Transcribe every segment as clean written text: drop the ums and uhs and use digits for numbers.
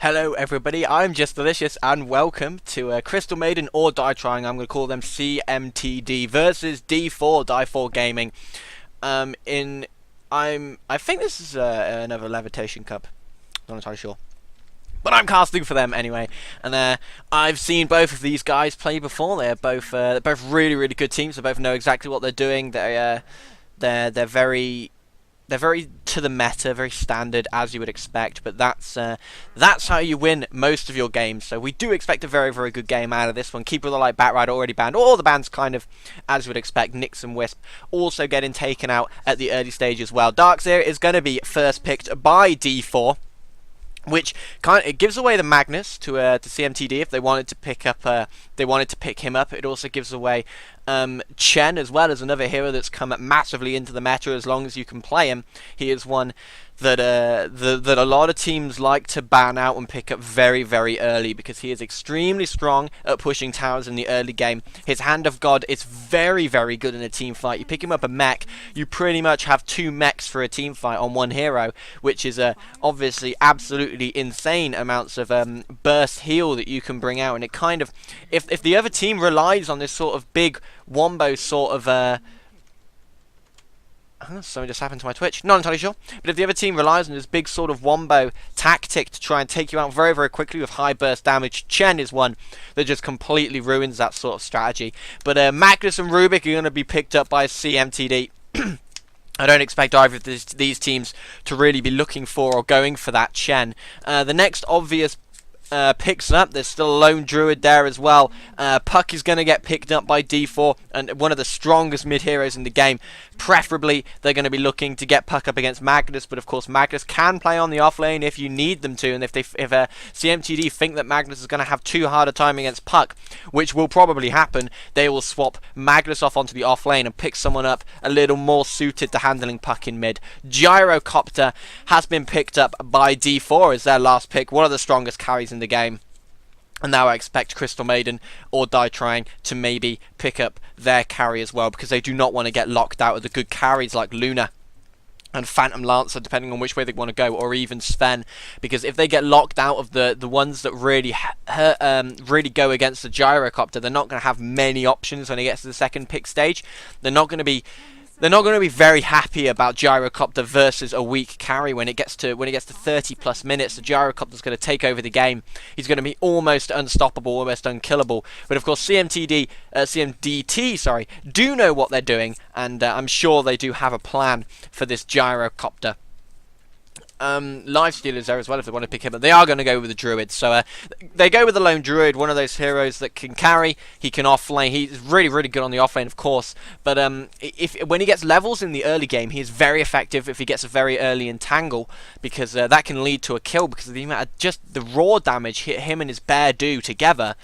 Hello everybody, I'm justDelicious and welcome to Crystal Maiden or Die Trying. I'm going to call them CMTD versus Die4Gaming. I think this is another Levitation Cup. Not entirely sure. But I'm casting for them anyway, and I've seen both of these guys play before. They're both really good teams. They both know exactly what they're doing. They're very to the meta, very standard as you would expect. But that's how you win most of your games. So we do expect a very good game out of this one. Keeper of the Light, Batrider already banned. All the bans kind of as you would expect. Nyx and Wisp also getting taken out at the early stage as well. Darkseer is going to be first picked by D4. Which it gives away the Magnus to CMTD if they wanted to pick him up. It also gives away Chen as well as another hero that's come massively into the meta. As long as you can play him, he is one that that a lot of teams like to ban out and pick up very early because he is extremely strong at pushing towers in the early game. His Hand of God is very good in a team fight. You pick him up a mech, you pretty much have 2 mechs for a team fight on one hero, which is obviously absolutely insane amounts of burst heal that you can bring out. And it kind of, if the other team relies on this sort of big wombo sort of something just happened to my Twitch. Not entirely sure. But if the other team relies on this big sort of wombo tactic to try and take you out very quickly with high burst damage, Chen is one that just completely ruins that sort of strategy. But Magnus and Rubik are going to be picked up by CMTD. I don't expect either of these teams to really be looking for or going for that Chen. The next obvious picks up. There's still a lone druid there as well. Puck is going to get picked up by D4, and one of the strongest mid heroes in the game. Preferably, they're going to be looking to get Puck up against Magnus, but of course Magnus can play on the off lane if you need them to, and if CMTD think that Magnus is going to have too hard a time against Puck, which will probably happen, they will swap Magnus off onto the off lane and pick someone up a little more suited to handling Puck in mid. Gyrocopter has been picked up by D4 as their last pick, one of the strongest carries in the game. And now I expect Crystal Maiden or Die Trying to maybe pick up their carry as well, because they do not want to get locked out of the good carries like Luna and Phantom Lancer, depending on which way they want to go, or even Sven, because if they get locked out of the ones that really go against the Gyrocopter, they're not going to have many options when it gets to the second pick stage. They're not going to be very happy about Gyrocopter versus a weak carry when it gets to 30 plus minutes. The Gyrocopter's going to take over the game. He's going to be almost unstoppable, almost unkillable. But of course, CMDT, do know what they're doing, and I'm sure they do have a plan for this Gyrocopter. Lifesteal is there as well if they want to pick him up. They are going to go with the Druid, so they go with the lone Druid, one of those heroes that can carry. He can offlane. He's really good on the offlane, of course. But when he gets levels in the early game, he is very effective if he gets a very early entangle, because that can lead to a kill because of the amount of just the raw damage him and his bear do together.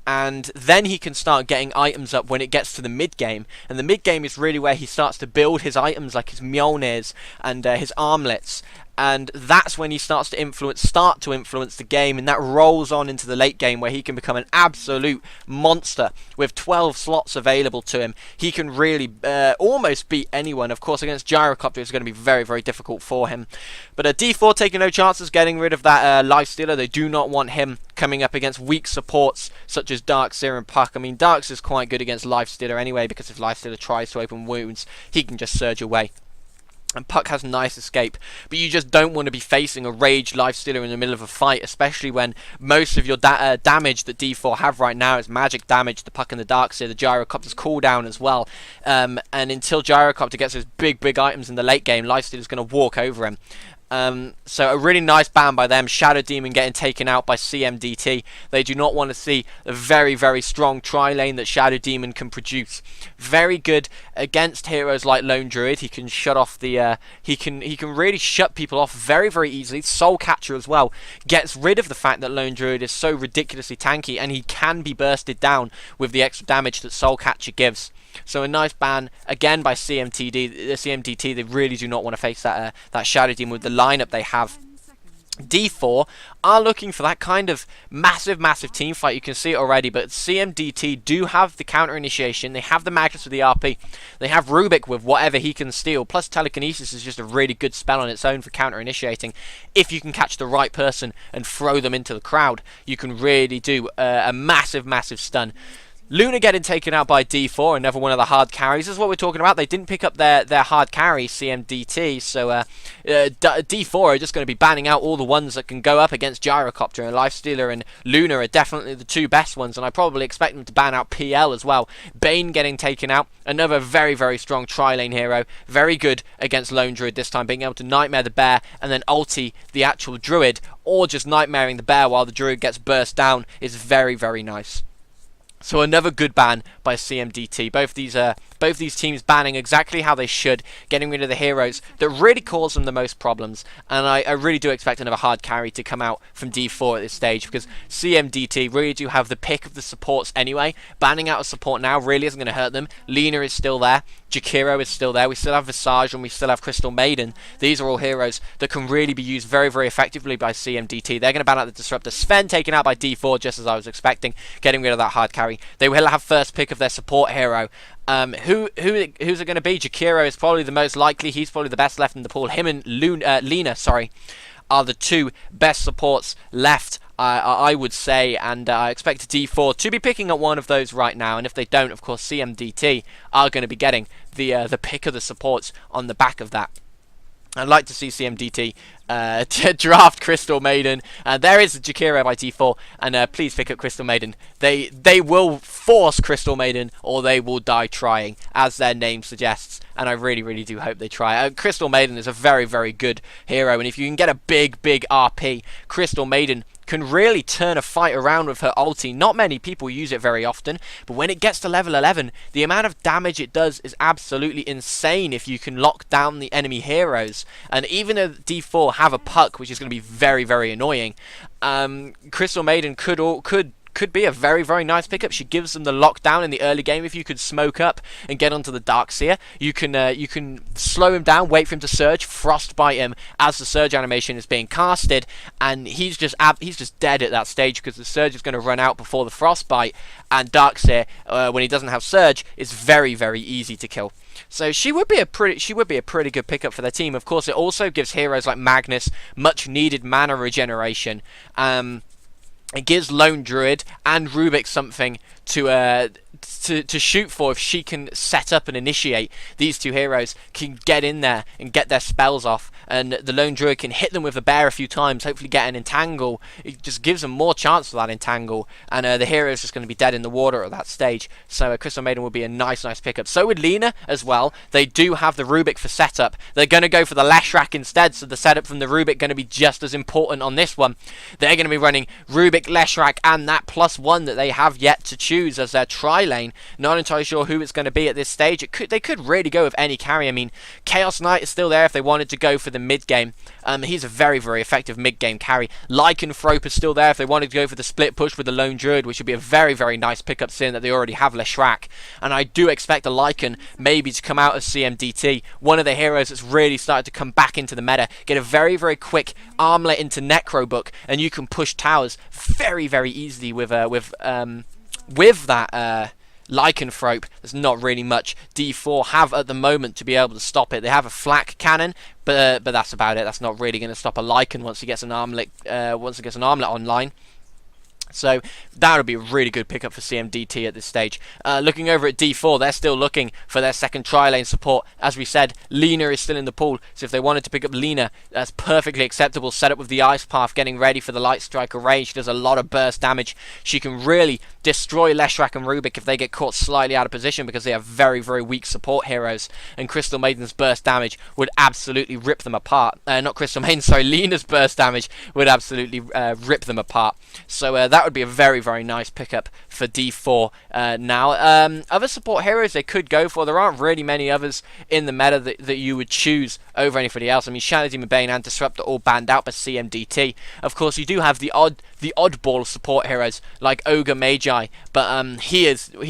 And then he can start getting items up when it gets to the mid-game. And the mid-game is really where he starts to build his items like his Mjolnirs and his armlets. And that's when he starts to influence the game, and that rolls on into the late game where he can become an absolute monster. With 12 slots available to him, he can really almost beat anyone. Of course, against Gyrocopter, it's going to be very difficult for him. But D4 taking no chances, getting rid of that Lifestealer. They do not want him coming up against weak supports such as Darkseer and Puck. I mean, Darkseer is quite good against Lifestealer anyway, because if Lifestealer tries to open wounds, he can just surge away. And Puck has nice escape, but you just don't want to be facing a raged Lifestealer in the middle of a fight, especially when most of your damage that D4 have right now is magic damage. The Puck and the Darkseer, the Gyrocopter's cooldown as well. And until Gyrocopter gets those big items in the late game, Lifestealer's going to walk over him. So a really nice ban by them. Shadow Demon getting taken out by CMDT. They do not want to see a very strong tri-lane that Shadow Demon can produce. Very good against heroes like Lone Druid. He can shut off the he can really shut people off very easily. Soul Catcher as well gets rid of the fact that Lone Druid is so ridiculously tanky, and he can be bursted down with the extra damage that Soul Catcher gives. So a nice ban again by CMDT. They really do not want to face that Shadow Demon with the lineup they have. D4 are looking for that kind of massive team fight. You can see it already, but CMDT do have the counter initiation. They have the Magnus with the RP. They have Rubik with whatever he can steal. Plus Telekinesis is just a really good spell on its own for counter initiating. If you can catch the right person and throw them into the crowd, you can really do a massive stun. Luna getting taken out by D4, another one of the hard carries. This is what we're talking about. They didn't pick up their hard carry, CMDT, so D4 are just going to be banning out all the ones that can go up against Gyrocopter, and Lifestealer and Luna are definitely the two best ones, and I probably expect them to ban out PL as well. Bane getting taken out, another very strong tri-lane hero, very good against Lone Druid this time, being able to Nightmare the Bear and then ulti the actual Druid, or just Nightmaring the Bear while the Druid gets burst down is very nice. So another good ban by CMDT. Both these teams banning exactly how they should, getting rid of the heroes that really cause them the most problems. And I really do expect another hard carry to come out from D4 at this stage, because CMDT really do have the pick of the supports anyway. Banning out a support now really isn't going to hurt them. Lina is still there. Jakiro is still there. We still have Visage and we still have Crystal Maiden. These are all heroes that can really be used very effectively by CMDT. They're going to ban out the Disruptor. Sven taken out by D4 just as I was expecting, getting rid of that hard carry. They will have first pick of their support hero. Who's it going to be? Jakiro is probably the most likely. He's probably the best left in the pool. Him and Lina, are the two best supports left, I would say, and I expect D4 to be picking up one of those right now, and if they don't, of course, CMDT are going to be getting the pick of the supports on the back of that. I'd like to see CMDT to draft Crystal Maiden. There is Jakiro by D4, and please pick up Crystal Maiden. They will force Crystal Maiden, or they will die trying, as their name suggests. And I really do hope they try. Crystal Maiden is a very good hero, and if you can get a big RP, Crystal Maiden can really turn a fight around with her ulti. Not many people use it very often, but when it gets to level 11, the amount of damage it does is absolutely insane if you can lock down the enemy heroes. And even though D4 have a puck, which is going to be very annoying, Crystal Maiden could be a very nice pickup. She gives them the lockdown in the early game. If you could smoke up and get onto the Darkseer, you can slow him down, wait for him to surge, frostbite him as the surge animation is being casted, and he's just dead at that stage because the surge is going to run out before the frostbite, and Darkseer, when he doesn't have surge, is very easy to kill. So she would be a pretty good pickup for their team. Of course, it also gives heroes like Magnus much needed mana regeneration. It gives Lone Druid and Rubik something to shoot for. If she can set up and initiate, these two heroes can get in there and get their spells off, and the Lone Druid can hit them with a bear a few times, hopefully get an entangle. It just gives them more chance for that entangle, and the hero is just going to be dead in the water at that stage. So Crystal Maiden would be a nice pickup. So would Lina as well. They do have the Rubik for setup. They're going to go for the Leshrac instead, so the setup from the Rubik going to be just as important on this one. They're going to be running Rubik, Leshrac, and that +1 that they have yet to choose as their tri-lane. Not entirely sure who it's going to be at this stage. They could really go with any carry. I mean, Chaos Knight is still there if they wanted to go for the mid game. He's a very effective mid game carry. Lycanthrope is still there if they wanted to go for the split push with the Lone Druid, which would be a very nice pickup, seeing that they already have Leshrac. And I do expect a Lycan maybe to come out of CMDT, one of the heroes that's really started to come back into the meta. Get a very quick armlet into Necrobook, and you can push towers very easily with that Lycanthrope. There's not really much D4 have at the moment to be able to stop it. They have a flak cannon, but that's about it. That's not really going to stop a Lycan once he gets an armlet online. So that would be a really good pickup for CMDT at this stage. Looking over at D4, they're still looking for their second tri-lane support. As we said, Lina is still in the pool, so if they wanted to pick up Lina, that's perfectly acceptable. Set up with the Ice Path, getting ready for the Light Striker range. She does a lot of burst damage. She can really destroy Leshrac and Rubik if they get caught slightly out of position, because they have very weak support heroes, and Crystal Maiden's burst damage would absolutely rip them apart. Not Crystal Maiden, sorry, Lina's burst damage would absolutely rip them apart. So that would be a very nice pickup for D4 now. Other support heroes they could go for, there aren't really many others in the meta that you would choose over anybody else. I mean, Shadow Demon Bane and Disrupt are all banned out by CMDT. Of course, you do have the oddball support heroes like Ogre Magi guy, but he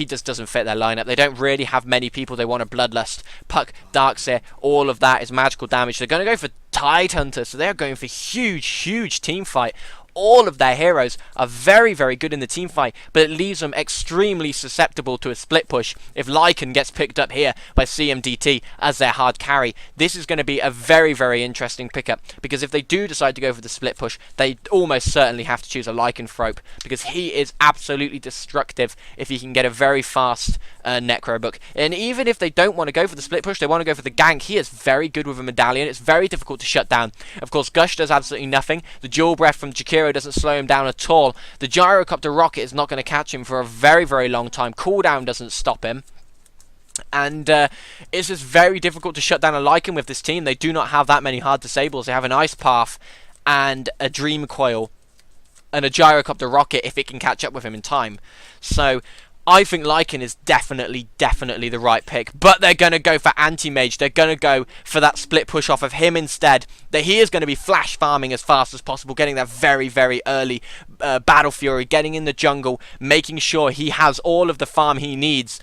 just doesn't fit their lineup. They don't really have many people they want to bloodlust. Puck, Darkseer, all of that is magical damage. They're going to go for Tidehunter, so they're going for huge team fight. All of their heroes are very, very good in the team fight, but it leaves them extremely susceptible to a split push. If Lycan gets picked up here by CMDT as their hard carry, this is going to be a very, very interesting pickup, because if they do decide to go for the split push, they almost certainly have to choose a Lycanthrope, because he is absolutely destructive if he can get a very fast Necrobook. And even if they don't want to go for the split push, they want to go for the gank, he is very good with a medallion. It's very difficult to shut down. Of course, Gush does absolutely nothing. The dual breath from Jakiro doesn't slow him down at all. The Gyrocopter rocket is not going to catch him for a very, very long time. Cooldown doesn't stop him. And it's just very difficult to shut down a Lycan with this team. They do not have that many hard disables. They have an Ice Path and a Dream Coil and a Gyrocopter rocket if it can catch up with him in time. So I think Lycan is definitely the right pick, but they're going to go for Anti-Mage. They're going to go for that split push off of him instead. That he is going to be flash farming as fast as possible, getting that very, very early Battle Fury, getting in the jungle, making sure he has all of the farm he needs.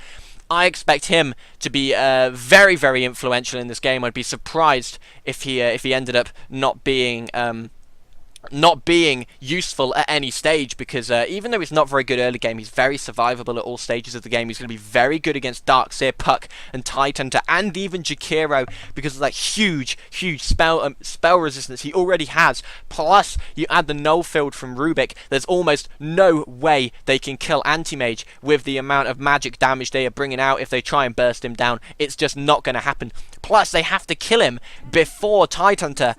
I expect him to be very, very influential in this game. I'd be surprised if he ended up not being useful at any stage, because even though he's not very good early game, he's very survivable at all stages of the game. He's going to be very good against Darkseer, Puck, and Tidehunter, and even Jakiro, because of that huge spell resistance he already has. Plus, you add the null field from Rubik, there's almost no way they can kill Anti-Mage with the amount of magic damage they are bringing out. If they try and burst him down, it's just not going to happen. Plus, they have to kill him before Tidehunter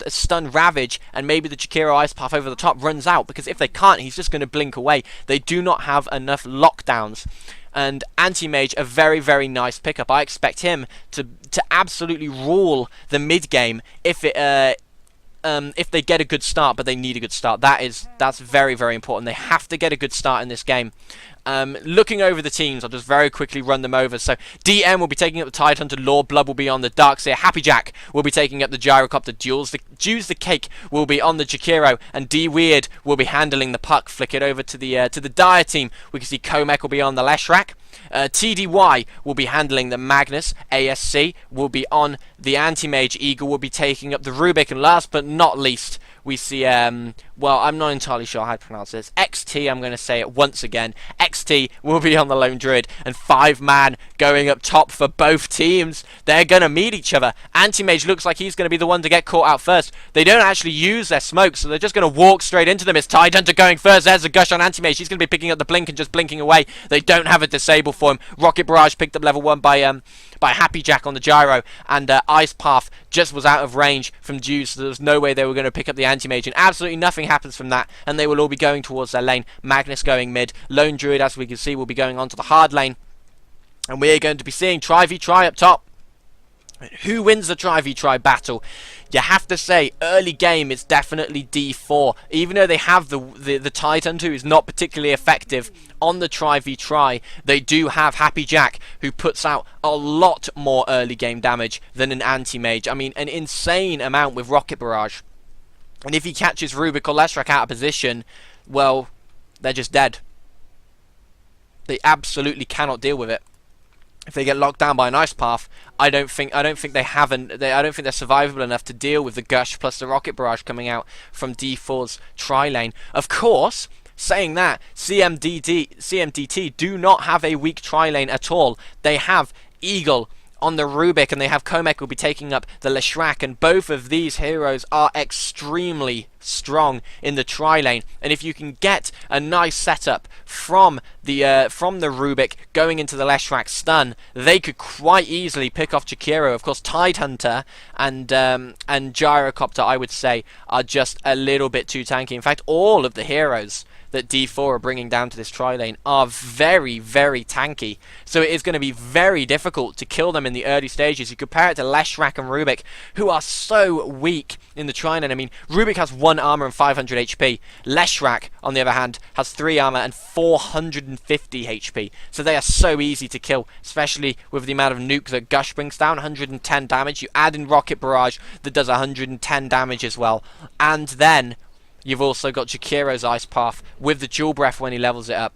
stun Ravage, and maybe the Jakiro Ice Path over the top runs out, because if they can't, he's just going to blink away. They do not have enough lockdowns. And Anti-Mage, a very, very nice pickup. I expect him to absolutely rule the mid game if they get a good start, but they need a good start. That's very, very important. They have to get a good start in this game. Looking over the teams, I'll just very quickly run them over. So DM will be taking up the Tidehunter, Lord Blood will be on the Darkseer, Happy Jack will be taking up the Gyrocopter, Jules the Cake will be on the Jakiro, and D Weird will be handling the Puck. Flick it over to the Dire team. We can see Comek will be on the Leshrac. TDY will be handling the Magnus. ASC will be on the Anti-Mage. Eagle will be taking up the Rubik. And last but not least, we see, well, I'm not entirely sure how to pronounce this. XT, I'm going to say it once again. XT will be on the Lone Druid. And 5-man going up top for both teams. They're going to meet each other. Anti-Mage looks like he's going to be the one to get caught out first. They don't actually use their smoke, so they're just going to walk straight into them. It's Tidehunter going first. There's a Gush on Anti-Mage. He's going to be picking up the blink and just blinking away. They don't have a disable for him. Rocket Barrage picked up level 1 by Happy Jack on the Gyro, and Ice Path just was out of range from Juice, so there was no way they were going to pick up the Anti-Mage, and absolutely nothing happens from that, and they will all be going towards their lane. Magnus going mid, Lone Druid, as we can see, will be going onto the hard lane, and we are going to be seeing Tri-v-Tri up top. Who wins the Tri-v-Tri battle? You have to say, early game it's definitely D4. Even though they have the Titan, who is not particularly effective on the Tri-v-Tri, they do have Happy Jack, who puts out a lot more early game damage than an Anti-Mage. I mean, an insane amount with Rocket Barrage. And if he catches Rubik or Leshrac out of position, well, they're just dead. They absolutely cannot deal with it. If they get locked down by an Ice Path, I don't think they're survivable enough to deal with the Gush plus the Rocket Barrage coming out from D4's tri-lane. Of course, saying that, CMDT do not have a weak tri-lane at all. They have Eagle on the Rubik, and they have Comek will be taking up the Leshrac, and both of these heroes are extremely strong in the tri-lane. And if you can get a nice setup from the Rubik going into the Leshrac stun, they could quite easily pick off Jakiro. Of course, Tidehunter and Gyrocopter, I would say, are just a little bit too tanky. In fact, all of the heroes that D4 are bringing down to this tri-lane are very, very tanky. So it is going to be very difficult to kill them in the early stages. You compare it to Leshrac and Rubik, who are so weak in the tri-lane. I mean, Rubik has 1 armor and 500 HP. Leshrac, on the other hand, has 3 armor and 450 HP. So they are so easy to kill, especially with the amount of nuke that Gush brings down, 110 damage. You add in Rocket Barrage that does 110 damage as well. And then You've also got Jakiro's Ice Path with the Dual Breath when he levels it up.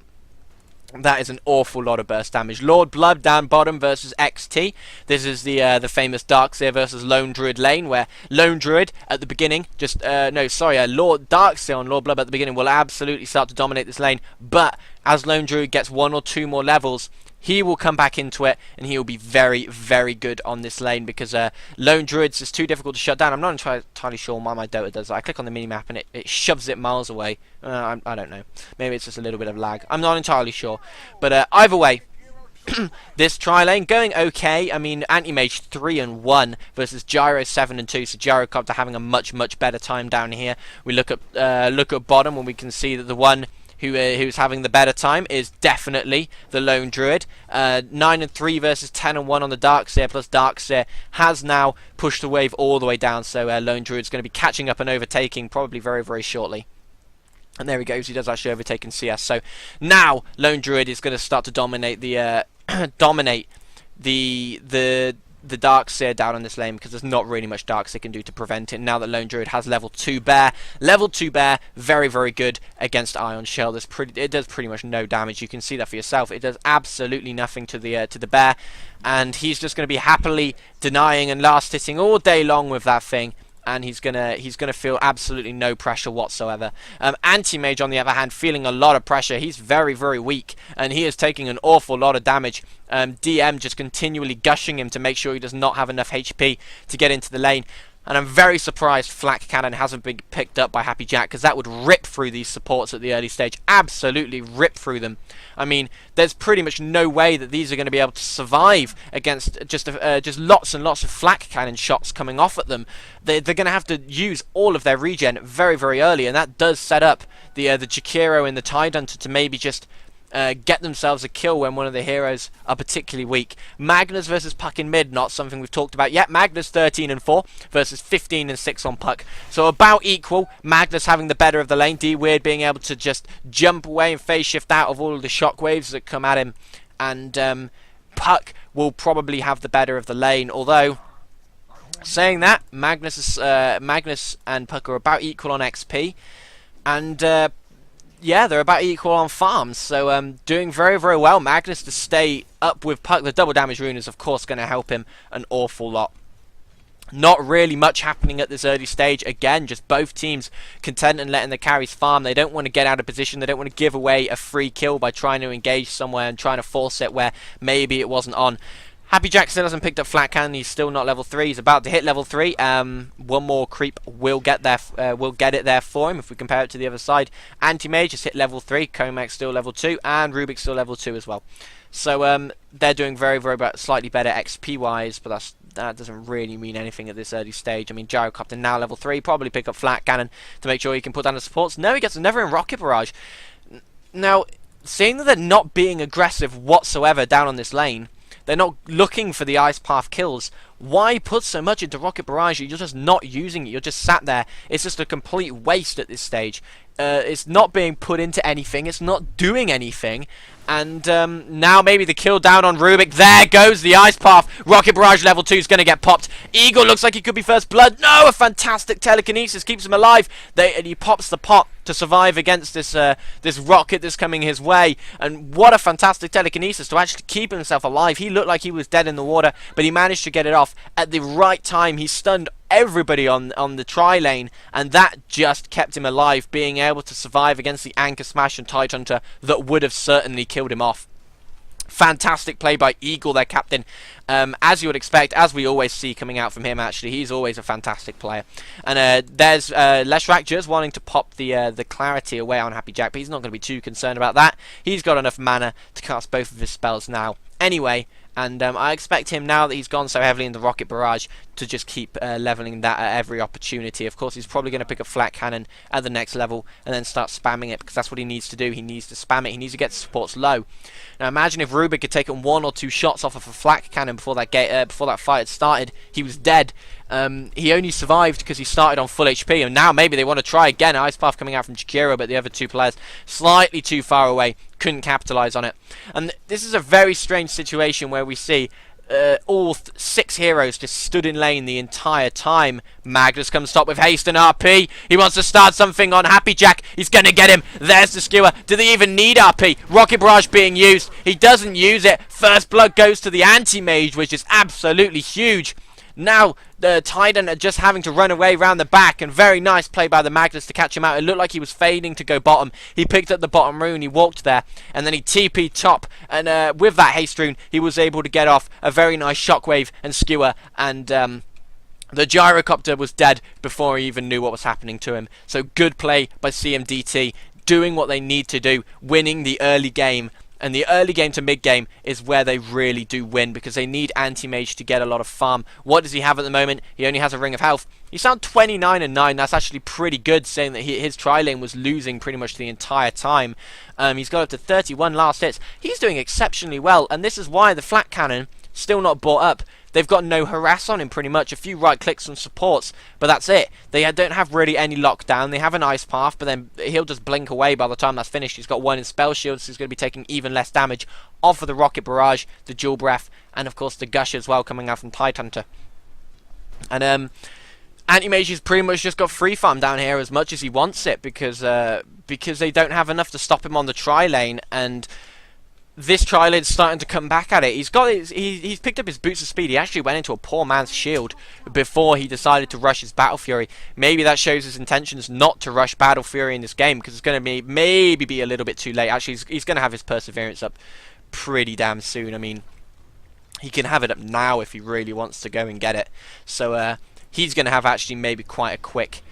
That is an awful lot of burst damage. Lord Blood down bottom versus XT. This is the famous Darkseer versus Lone Druid lane, where Lone Druid at the beginning, Lord Darkseer on Lord Blood at the beginning will absolutely start to dominate this lane. But as Lone Druid gets 1 or 2 more levels, he will come back into it, and he will be very, very good on this lane, because Lone Druids is too difficult to shut down. I'm not entirely sure why my Dota does that. I click on the minimap and it shoves it miles away. I don't know. Maybe it's just a little bit of lag. I'm not entirely sure. But either way, this tri-lane going okay. I mean, Anti-Mage 3-1 versus Gyro 7-2. So Gyrocopter having a much, much better time down here. We look at bottom, and we can see that the one who's having the better time is definitely the Lone Druid. 9-3 versus 10-1 on the Darkseer, plus Darkseer has now pushed the wave all the way down, so Lone Druid's going to be catching up and overtaking probably very, very shortly. And there he goes, he does actually overtake in CS. So now Lone Druid is going to start to dominate the the Darkseer down on this lane, because there's not really much Darkseer can do to prevent it. Now that Lone Druid has level 2 Bear. Level 2 Bear, very, very good against Ion Shell. It does pretty much no damage. You can see that for yourself. It does absolutely nothing to the Bear. And he's just going to be happily denying and last hitting all day long with that thing. And he's gonna feel absolutely no pressure whatsoever. Anti-Mage, on the other hand, feeling a lot of pressure. He's very, very weak, and he is taking an awful lot of damage. DM just continually gushing him to make sure he does not have enough HP to get into the lane. And I'm very surprised Flak Cannon hasn't been picked up by Happy Jack, because that would rip through these supports at the early stage. Absolutely rip through them. I mean, there's pretty much no way that these are going to be able to survive against just lots and lots of Flak Cannon shots coming off at them. They're going to have to use all of their regen very, very early, and that does set up the Jakiro and the Tidehunter to maybe just get themselves a kill when one of the heroes are particularly weak. Magnus versus Puck in mid, not something we've talked about yet. Magnus 13-4 versus 15-6 on Puck. So about equal. Magnus having the better of the lane. D-Weird being able to just jump away and phase shift out of all of the shockwaves that come at him. And Puck will probably have the better of the lane. Although, saying that, Magnus and Puck are about equal on XP. And yeah, they're about equal on farms, so doing very, very well. Magnus to stay up with Puck. The double damage rune is, of course, going to help him an awful lot. Not really much happening at this early stage. Again, just both teams content and letting the carries farm. They don't want to get out of position. They don't want to give away a free kill by trying to engage somewhere and trying to force it where maybe it wasn't on. Happy Jack still hasn't picked up Flat Cannon. He's still not level 3. He's about to hit level 3. One more creep will get there. Will get it there for him if we compare it to the other side. Anti-Mage has hit level 3. Comac still level 2, and Rubik's still level 2 as well. So they're doing very, very slightly better XP wise, but that doesn't really mean anything at this early stage. I mean, Gyrocopter now level 3. Probably pick up Flat Cannon to make sure he can put down the supports. No, he gets another in Rocket Barrage. Now, seeing that they're not being aggressive whatsoever down on this lane, they're not looking for the Ice Path kills. Why put so much into Rocket Barrage? You're just not using it. You're just sat there. It's just a complete waste at this stage. It's not being put into anything. It's not doing anything. And now maybe the kill down on Rubik. There goes the Ice Path. Rocket Barrage level 2 is going to get popped. Eagle looks like he could be first blood. No, a fantastic telekinesis keeps him alive. And he pops the pot to survive against this this rocket that's coming his way. And what a fantastic telekinesis to actually keep himself alive. He looked like he was dead in the water, but he managed to get it off at the right time. He stunned everybody on the tri-lane, and that just kept him alive, being able to survive against the Anchor Smash and Tidehunter that would have certainly killed him off. Fantastic play by Eagle, their captain. As you would expect, as we always see coming out from him, actually, he's always a fantastic player. And there's Leshrak just wanting to pop the clarity away on Happy Jack, but he's not going to be too concerned about that. He's got enough mana to cast both of his spells now. Anyway, and I expect him, now that he's gone so heavily in the Rocket Barrage, to just keep leveling that at every opportunity. Of course, he's probably going to pick a Flat Cannon at the next level and then start spamming it, because that's what he needs to do. He needs to spam it. He needs to get supports low. Now, imagine if Rubik had taken 1 or 2 shots off of a Flat Cannon before that fight had started. He was dead. He only survived because he started on full HP, and now maybe they want to try again. Ice Path coming out from Jakiro, but the other 2 players slightly too far away, couldn't capitalize on it. And this is a very strange situation where we see all 6 heroes just stood in lane the entire time. Magnus comes top with haste and RP. He wants to start something on Happy Jack. He's going to get him. There's the skewer. Do they even need RP? Rocket Barrage being used. He doesn't use it. First blood goes to the anti-mage, which is absolutely huge. Now, the Titan are just having to run away round the back, and very nice play by the Magnus to catch him out. It looked like he was fading to go bottom. He picked up the bottom rune, he walked there, and then he TP'd top, and with that haste rune, he was able to get off a very nice shockwave and skewer, and the gyrocopter was dead before he even knew what was happening to him. So good play by CMDT, doing what they need to do, winning the early game. And the early game to mid game is where they really do win, because they need anti-mage to get a lot of farm. What does he have at the moment? He only has a ring of health. He's on 29 and 9. That's actually pretty good, saying that his tri-lane was losing pretty much the entire time. He's got up to 31 last hits. He's doing exceptionally well, and this is why the flat cannon still not bought up. They've got no harass on him pretty much. A few right clicks and supports, but that's it. They don't have really any lockdown. They have an ice path, but then he'll just blink away by the time that's finished. He's got 1 in spell shield, so he's going to be taking even less damage off of the rocket barrage, the dual breath, and of course the gush as well coming out from Tidehunter. And Anti-Mage has pretty much just got free farm down here as much as he wants it, because they don't have enough to stop him on the tri-lane, and this tri-lane's starting to come back at it. He's picked up his boots of speed. He actually went into a poor man's shield before he decided to rush his Battle Fury. Maybe that shows his intentions not to rush Battle Fury in this game, because it's going to maybe be a little bit too late. Actually, he's going to have his Perseverance up pretty damn soon. I mean, he can have it up now if he really wants to go and get it. So he's going to have actually maybe quite a quick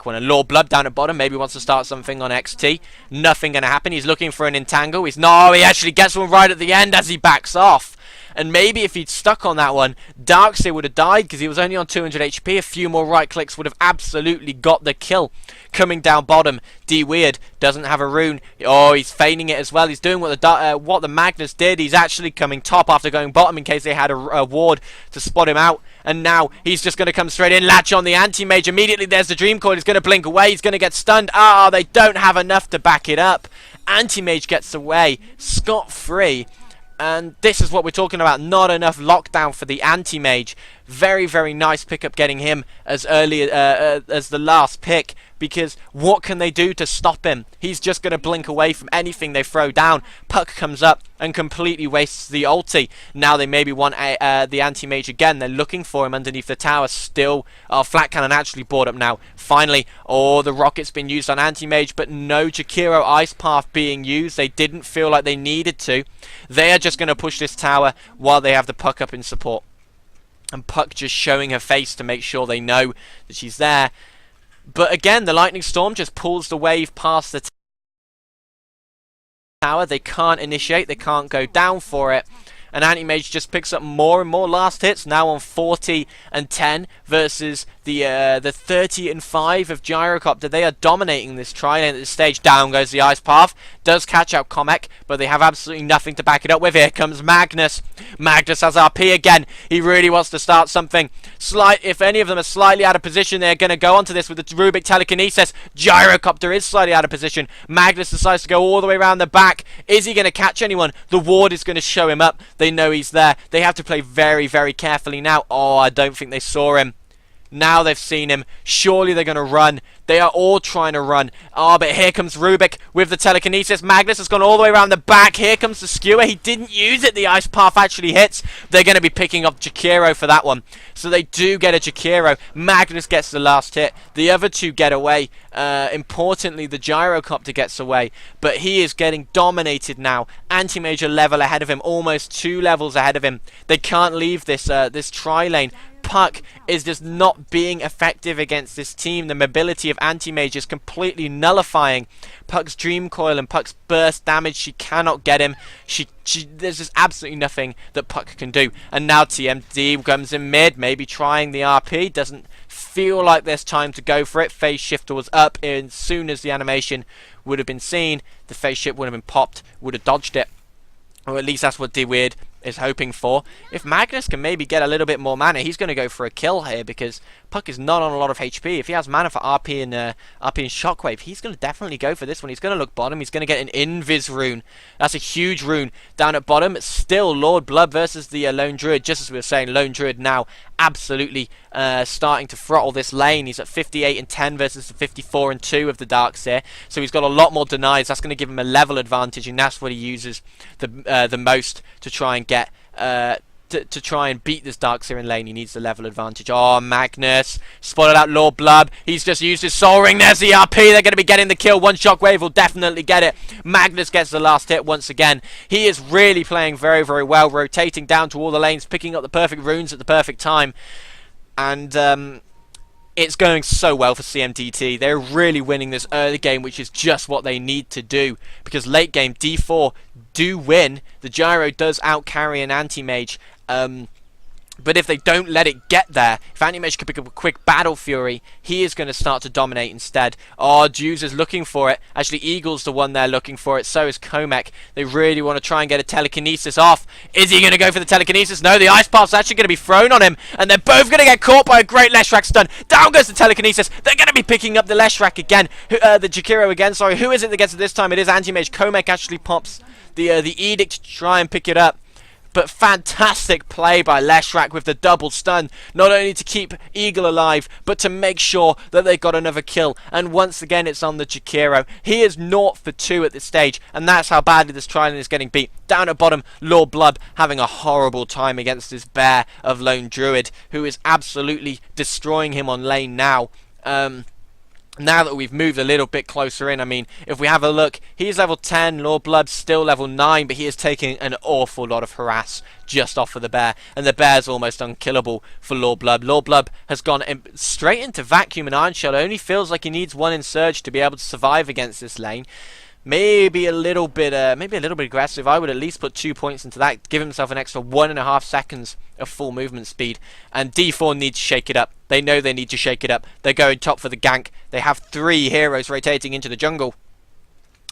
one. And Lord Blood down at bottom maybe wants to start something on XT. Nothing going to happen. He's looking for an entangle. He actually gets one right at the end as he backs off. And maybe if he'd stuck on that one, Darkseer would have died, because he was only on 200 HP. A few more right clicks would have absolutely got the kill. Coming down bottom, D-Weird doesn't have a rune. Oh, he's feigning it as well. He's doing what the Magnus did. He's actually coming top after going bottom in case they had a ward to spot him out. And now he's just going to come straight in, latch on the anti-mage. Immediately there's the Dream Coil. He's going to blink away. He's going to get stunned. They don't have enough to back it up. Anti-mage gets away scot-free. And this is what we're talking about. Not enough lockdown for the anti-mage. Very, very nice pickup getting him as early as the last pick. Because what can they do to stop him? He's just going to blink away from anything they throw down. Puck comes up and completely wastes the ulti. Now they maybe want the anti-mage again. They're looking for him underneath the tower still. Flat cannon actually brought up now. Finally, the rocket's been used on anti-mage, but no Jakiro ice path being used. They didn't feel like they needed to. They are just going to push this tower while they have the Puck up in support. And Puck just showing her face to make sure they know that she's there. But again, the Lightning Storm just pulls the wave past the tower. They can't initiate, they can't go down for it. And Anti-Mage just picks up more and more last hits, now on 40 and 10 versus the 30 and 5 of Gyrocopter. They are dominating this tri-lane at this stage. Down goes the ice path. Does catch out Comic, but they have absolutely nothing to back it up with. Here comes Magnus. Magnus has RP again. He really wants to start something. If any of them are slightly out of position, they're going to go onto this with the Rubik Telekinesis. Gyrocopter is slightly out of position. Magnus decides to go all the way around the back. Is he going to catch anyone? The ward is going to show him up. They know he's there. They have to play very, very carefully now. I don't think they saw him. Now they've seen him. Surely they're going to run. They are all trying to run. But here comes Rubik with the telekinesis. Magnus has gone all the way around the back. Here comes the skewer. He didn't use it. The ice path actually hits. They're going to be picking up Jakiro for that one. So they do get a Jakiro. Magnus gets the last hit. The other two get away. Importantly, the Gyrocopter gets away. But he is getting dominated now. Anti-Mage a level ahead of him. Almost 2 levels ahead of him. They can't leave this tri-lane. Puck is just not being effective against this team. The mobility of Anti-Mage is completely nullifying Puck's Dream Coil and Puck's burst damage. She cannot get him. There's just absolutely nothing that Puck can do. And now TMD comes in mid, maybe trying the RP. Doesn't feel like there's time to go for it. Phase Shifter was up as soon as the animation would have been seen. The Phase Shift would have been popped, would have dodged it. Or at least that's what D-Weird is hoping for. If Magnus can maybe get a little bit more mana, he's going to go for a kill here, because Puck is not on a lot of HP. If he has mana for RP and Shockwave, he's going to definitely go for this one. He's going to look bottom. He's going to get an Invis rune. That's a huge rune down at bottom. Still Lord Blood versus the Lone Druid. Just as we were saying, Lone Druid now absolutely starting to throttle this lane. He's at 58 and 10 versus the 54 and 2 of the Darkseer. So he's got a lot more denies. That's going to give him a level advantage, and that's what he uses the most to try and get to try and beat this Darkseer in lane. He needs the level advantage. Oh, Magnus spotted out Lord Blood. He's just used his Soul Ring. There's the RP. They're going to be getting the kill. One Shockwave will definitely get it. Magnus gets the last hit once again. He is really playing very, very well, rotating down to all the lanes, picking up the perfect runes at the perfect time. And it's going so well for CMDT. They're really winning this early game, which is just what they need to do. Because late game, D4 do win. The Gyro does outcarry an Anti-Mage. But if they don't let it get there, if Anti-Mage can pick up a quick Battle Fury, he is going to start to dominate instead. Oh, Dews is looking for it. Actually, Eagle's the one there looking for it. So is Komek. They really want to try and get a Telekinesis off. Is he going to go for the Telekinesis? No, the Ice Path's actually going to be thrown on him. And they're both going to get caught by a great Leshrac stun. Down goes the Telekinesis. They're going to be picking up the Leshrac again. The Jakiro again, sorry. Who is it that gets it this time? It is Anti-Mage. Komek actually pops the Edict to try and pick it up. But fantastic play by Leshrac with the double stun, not only to keep Eagle alive, but to make sure that they got another kill. And once again, it's on the Jakiro. He is 0 for 2 at this stage, and that's how badly this Trident is getting beat. Down at bottom, Lord Blood having a horrible time against this bear of Lone Druid, who is absolutely destroying him on lane now. Now that we've moved a little bit closer in, I mean, if we have a look, he's level 10, Lord Blood's still level 9, but he is taking an awful lot of harass just off of the bear, and the bear's almost unkillable for Lord Blood. Lord Blood has gone straight into Vacuum and Iron Shell. It only feels like he needs one Insurge to be able to survive against this lane. Maybe a little bit aggressive. I would at least put 2 points into that, give himself an extra 1.5 seconds of full movement speed. And D4 needs to shake it up. They know they need to shake it up. They're going top for the gank. They have 3 heroes rotating into the jungle.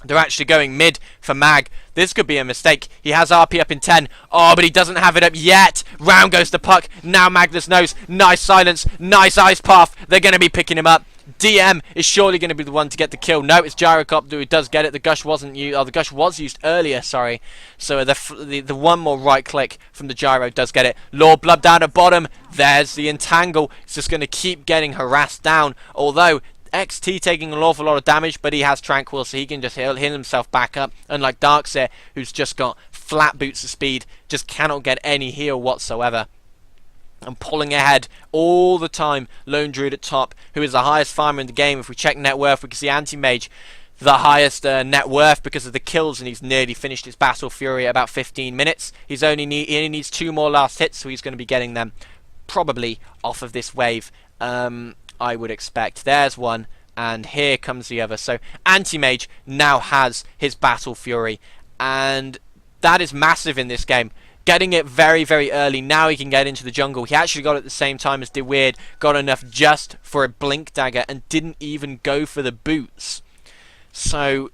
They're actually going mid for Mag. This could be a mistake. He has RP up in 10. Oh, but he doesn't have it up yet. Round goes the Puck. Now Magnus knows. Nice silence. Nice Ice Path. They're going to be picking him up. DM is surely going to be the one to get the kill. No, it's Gyrocopter who does get it. The Gush wasn't used. Oh, the Gush was used earlier, sorry. So the one more right click from the Gyro does get it. Lord Blood down at bottom. There's the Entangle. It's just going to keep getting harassed down. Although XT taking an awful lot of damage, but he has Tranquil, so he can just heal himself back up. Unlike Darkseer, who's just got flat boots of speed, just cannot get any heal whatsoever. And pulling ahead all the time, Lone Druid at top, who is the highest farmer in the game. If we check net worth, we can see Anti-Mage, the highest net worth because of the kills, and he's nearly finished his Battle Fury at about 15 minutes. He only needs 2 more last hits, so he's going to be getting them probably off of this wave, I would expect. There's one, and here comes the other. So Anti-Mage now has his Battle Fury, and that is massive in this game. Getting it very, very early. Now he can get into the jungle. He actually got it at the same time as DeWeird. Got enough just for a Blink Dagger and didn't even go for the boots. So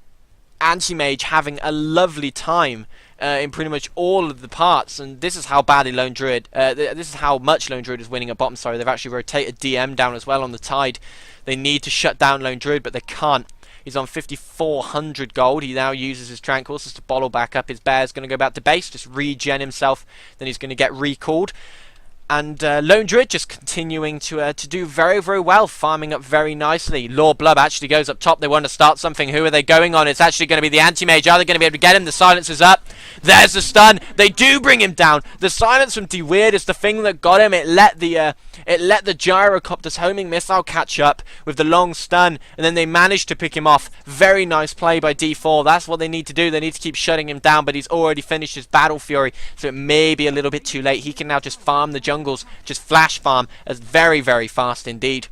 Anti-Mage having a lovely time in pretty much all of the parts. And this is how badly Lone Druid, this is how much Lone Druid is winning at bottom. Sorry, they've actually rotated DM down as well on the Tide. They need to shut down Lone Druid, but they can't. He's on 5,400 gold. He now uses his Tranquils to bottle back up. His bear's going to go back to base, just regen himself. Then he's going to get recalled. And Lone Druid just continuing to do very, very well, farming up very nicely. Lord Blood actually goes up top. They want to start something. Who are they going on? It's actually going to be the Anti-Mage. Are they going to be able to get him? The silence is up. There's the stun. They do bring him down. The silence from DeWeird is the thing that got him. It let the Gyrocopter's homing missile catch up with the long stun, and then they managed to pick him off. Very nice play by D4. That's what they need to do. They need to keep shutting him down, but he's already finished his Battle Fury, so it may be a little bit too late. He can now just farm the jungles, just flash farm as very, very fast indeed.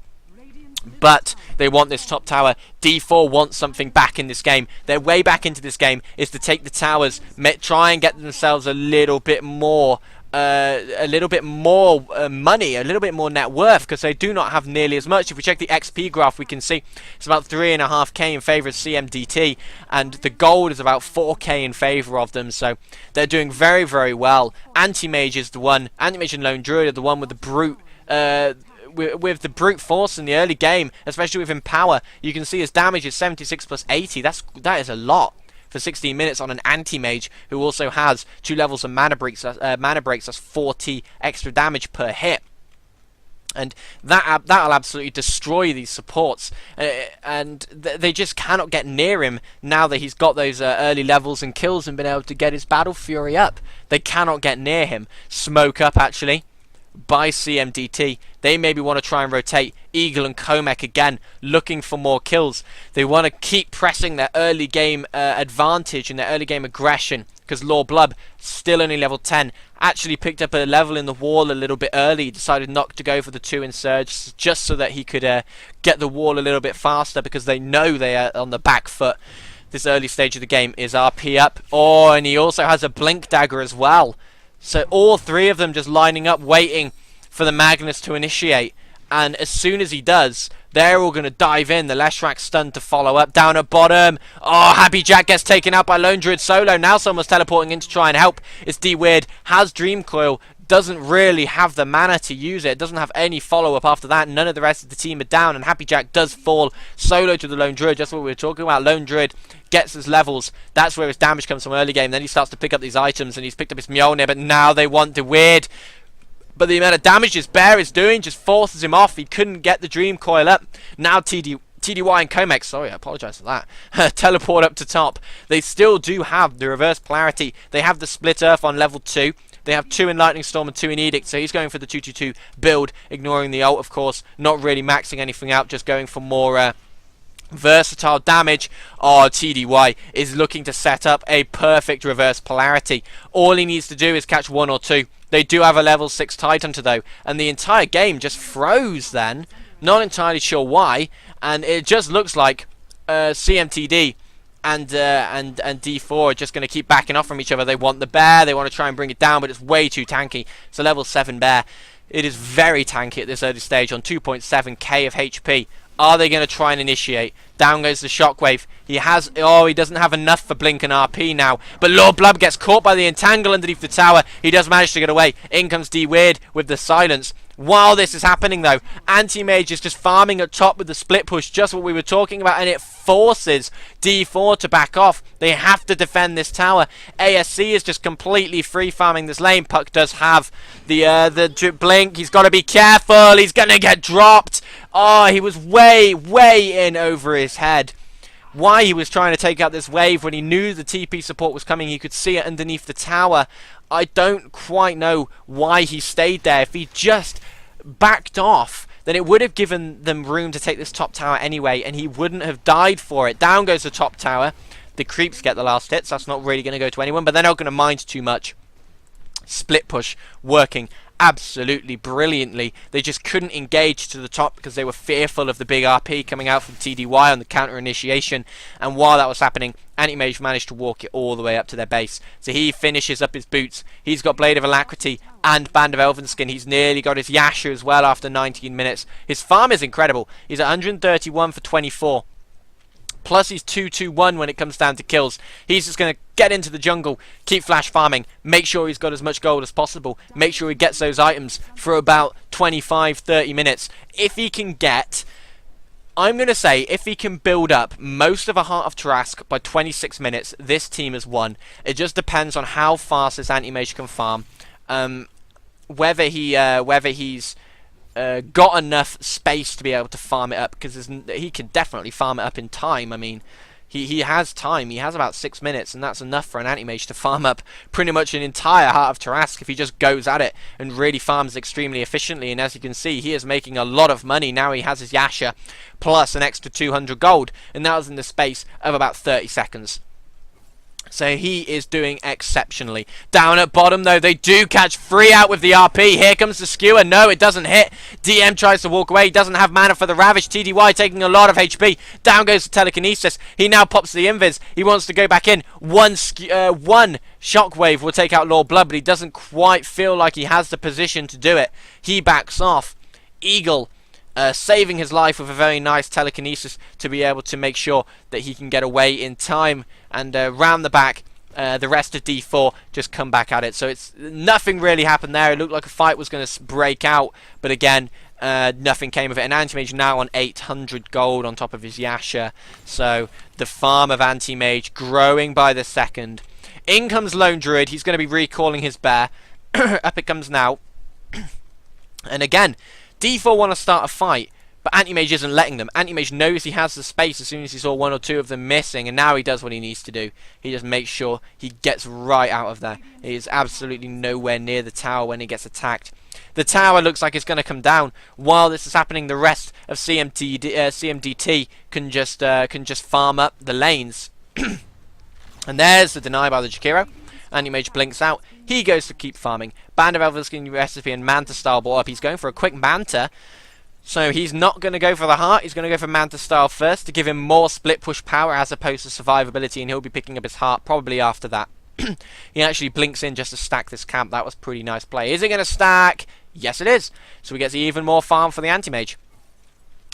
But they want this top tower. D4 wants something back in this game. Their way back into this game is to take the towers, try and get themselves a little bit more money, a little bit more net worth, because they do not have nearly as much. If we check the XP graph, we can see it's about 3.5k in favour of CMDT, and the gold is about 4k in favour of them, so they're doing very, very well. Anti-Mage is the one, Anti-Mage and Lone Druid are the one with the brute with the brute force in the early game, especially with Empower, you can see his damage is 76 plus 80. That is a lot for 16 minutes on an anti-mage who also has 2 levels of mana breaks. That's 40 extra damage per hit. And that'll absolutely destroy these supports, and they just cannot get near him now that he's got those early levels and kills and been able to get his Battle Fury up. They cannot get near him. Smoke up actually by CMDT. They maybe want to try and rotate Eagle and Comac again, looking for more kills. They want to keep pressing their early game advantage and their early game aggression, because Lord Blub, still only level 10, actually picked up a level in the wall a little bit early. He decided not to go for the 2 Insurge just so that he could get the wall a little bit faster, because they know they are on the back foot. This early stage of the game is RP up. Oh, and he also has a Blink Dagger as well. So all 3 of them just lining up, waiting for the Magnus to initiate. And as soon as he does, they're all going to dive in. The Leshrac stunned to follow up. Down at bottom. Oh, Happy Jack gets taken out by Lone Druid solo. Now someone's teleporting in to try and help. It's D-Weird. Has Dream Coil. Doesn't really have the mana to use it. Doesn't have any follow-up after that. None of the rest of the team are down. And Happy Jack does fall solo to the Lone Druid. Just what we were talking about. Lone Druid gets his levels. That's where his damage comes from early game. Then he starts to pick up these items. And he's picked up his Mjolnir. But now they want the Weird. But the amount of damage this bear is doing just forces him off. He couldn't get the Dream Coil up. Now TDY and Comex, sorry, I apologise for that, teleport up to top. They still do have the reverse polarity. They have the Split Earth on level 2. They have 2 in Lightning Storm and 2 in Edict, so he's going for the 2-2-2 build, ignoring the ult, of course. Not really maxing anything out, just going for more versatile damage. Oh, TDY is looking to set up a perfect reverse polarity. All he needs to do is catch 1 or 2. They do have a level 6 Titan though, and the entire game just froze then. Not entirely sure why, and it just looks like CMTD and D4 are just going to keep backing off from each other. They want the bear, they want to try and bring it down, but it's way too tanky. It's a level 7 bear. It is very tanky at this early stage on 2.7k of HP. Are they going to try and initiate? Down goes the Shockwave. He doesn't have enough for Blink and RP now. But Lord Blub gets caught by the Entangle underneath the tower. He does manage to get away. In comes D-Weird with the silence. While this is happening though, Anti-Mage is just farming at top with the split push, just what we were talking about, and it forces D4 to back off. They have to defend this tower. ASC is just completely free farming this lane. Puck does have the blink. He's got to be careful. He's going to get dropped. Oh, he was way in over his head. Why he was trying to take out this wave when he knew the TP support was coming, he could see it underneath the tower. I don't quite know why he stayed there. If he just backed off, then it would have given them room to take this top tower anyway, and he wouldn't have died for it. Down goes the top tower. The creeps get the last hits. That's not really going to go to anyone, but they're not going to mind too much. Split push working absolutely brilliantly. They just couldn't engage to the top because they were fearful of the big RP coming out from TDY on the counter initiation. And while that was happening, Anti-Mage managed to walk it all the way up to their base. So he finishes up his boots. He's got Blade of Alacrity and Band of Elvenskin. He's nearly got his Yasha as well after 19 minutes. His farm is incredible. He's 131 for 24. Plus he's 2-2-1 when it comes down to kills. He's just going to get into the jungle, keep flash farming, make sure he's got as much gold as possible, make sure he gets those items for about 25-30 minutes. If he can get, I'm going to say, if he can build up most of a Heart of Tarask by 26 minutes, this team has won. It just depends on how fast this Anti-Mage can farm. Whether he's got enough space to be able to farm it up, because he can definitely farm it up in time. I mean, he has time. He has about 6 minutes, and that's enough for an Anti-Mage to farm up pretty much an entire Heart of Tarask if he just goes at it and really farms extremely efficiently. And as you can see, he is making a lot of money. Now he has his Yasha plus an extra 200 gold, and that was in the space of about 30 seconds. So he is doing exceptionally. Down at bottom, though, they do catch free out with the RP. Here comes the skewer. No, it doesn't hit. DM tries to walk away. He doesn't have mana for the Ravage. TDY taking a lot of HP. Down goes the Telekinesis. He now pops the Invis. He wants to go back in. One Shockwave will take out Lord Blood, but he doesn't quite feel like he has the position to do it. He backs off. Eagle saving his life with a very nice telekinesis to be able to make sure that he can get away in time, and round the back the rest of D4 just come back at it. So it's nothing really happened there. It looked like a fight was going to break out, but again Nothing came of it. And Anti-Mage now on 800 gold on top of his Yasha. So the farm of Anti-Mage growing by the second. In comes Lone Druid. He's going to be recalling his bear. Up it comes now. And again, D4 want to start a fight, but Anti-Mage isn't letting them. Anti-Mage knows he has the space as soon as he saw one or two of them missing, and now he does what he needs to do. He just makes sure he gets right out of there. He is absolutely nowhere near the tower when he gets attacked. The tower looks like it's going to come down. While this is happening, the rest of CMDT can just farm up the lanes. And there's the deny by the Jakiro. Anti-Mage blinks out. He goes to keep farming. Band of Elviskin recipe and Manta style brought up. He's going for a quick Manta. So he's not going to go for the heart. He's going to go for Manta style first to give him more split push power as opposed to survivability. And he'll be picking up his heart probably after that. He actually blinks in just to stack this camp. That was pretty nice play. Is it going to stack? Yes, it is. So he gets even more farm for the Anti-Mage.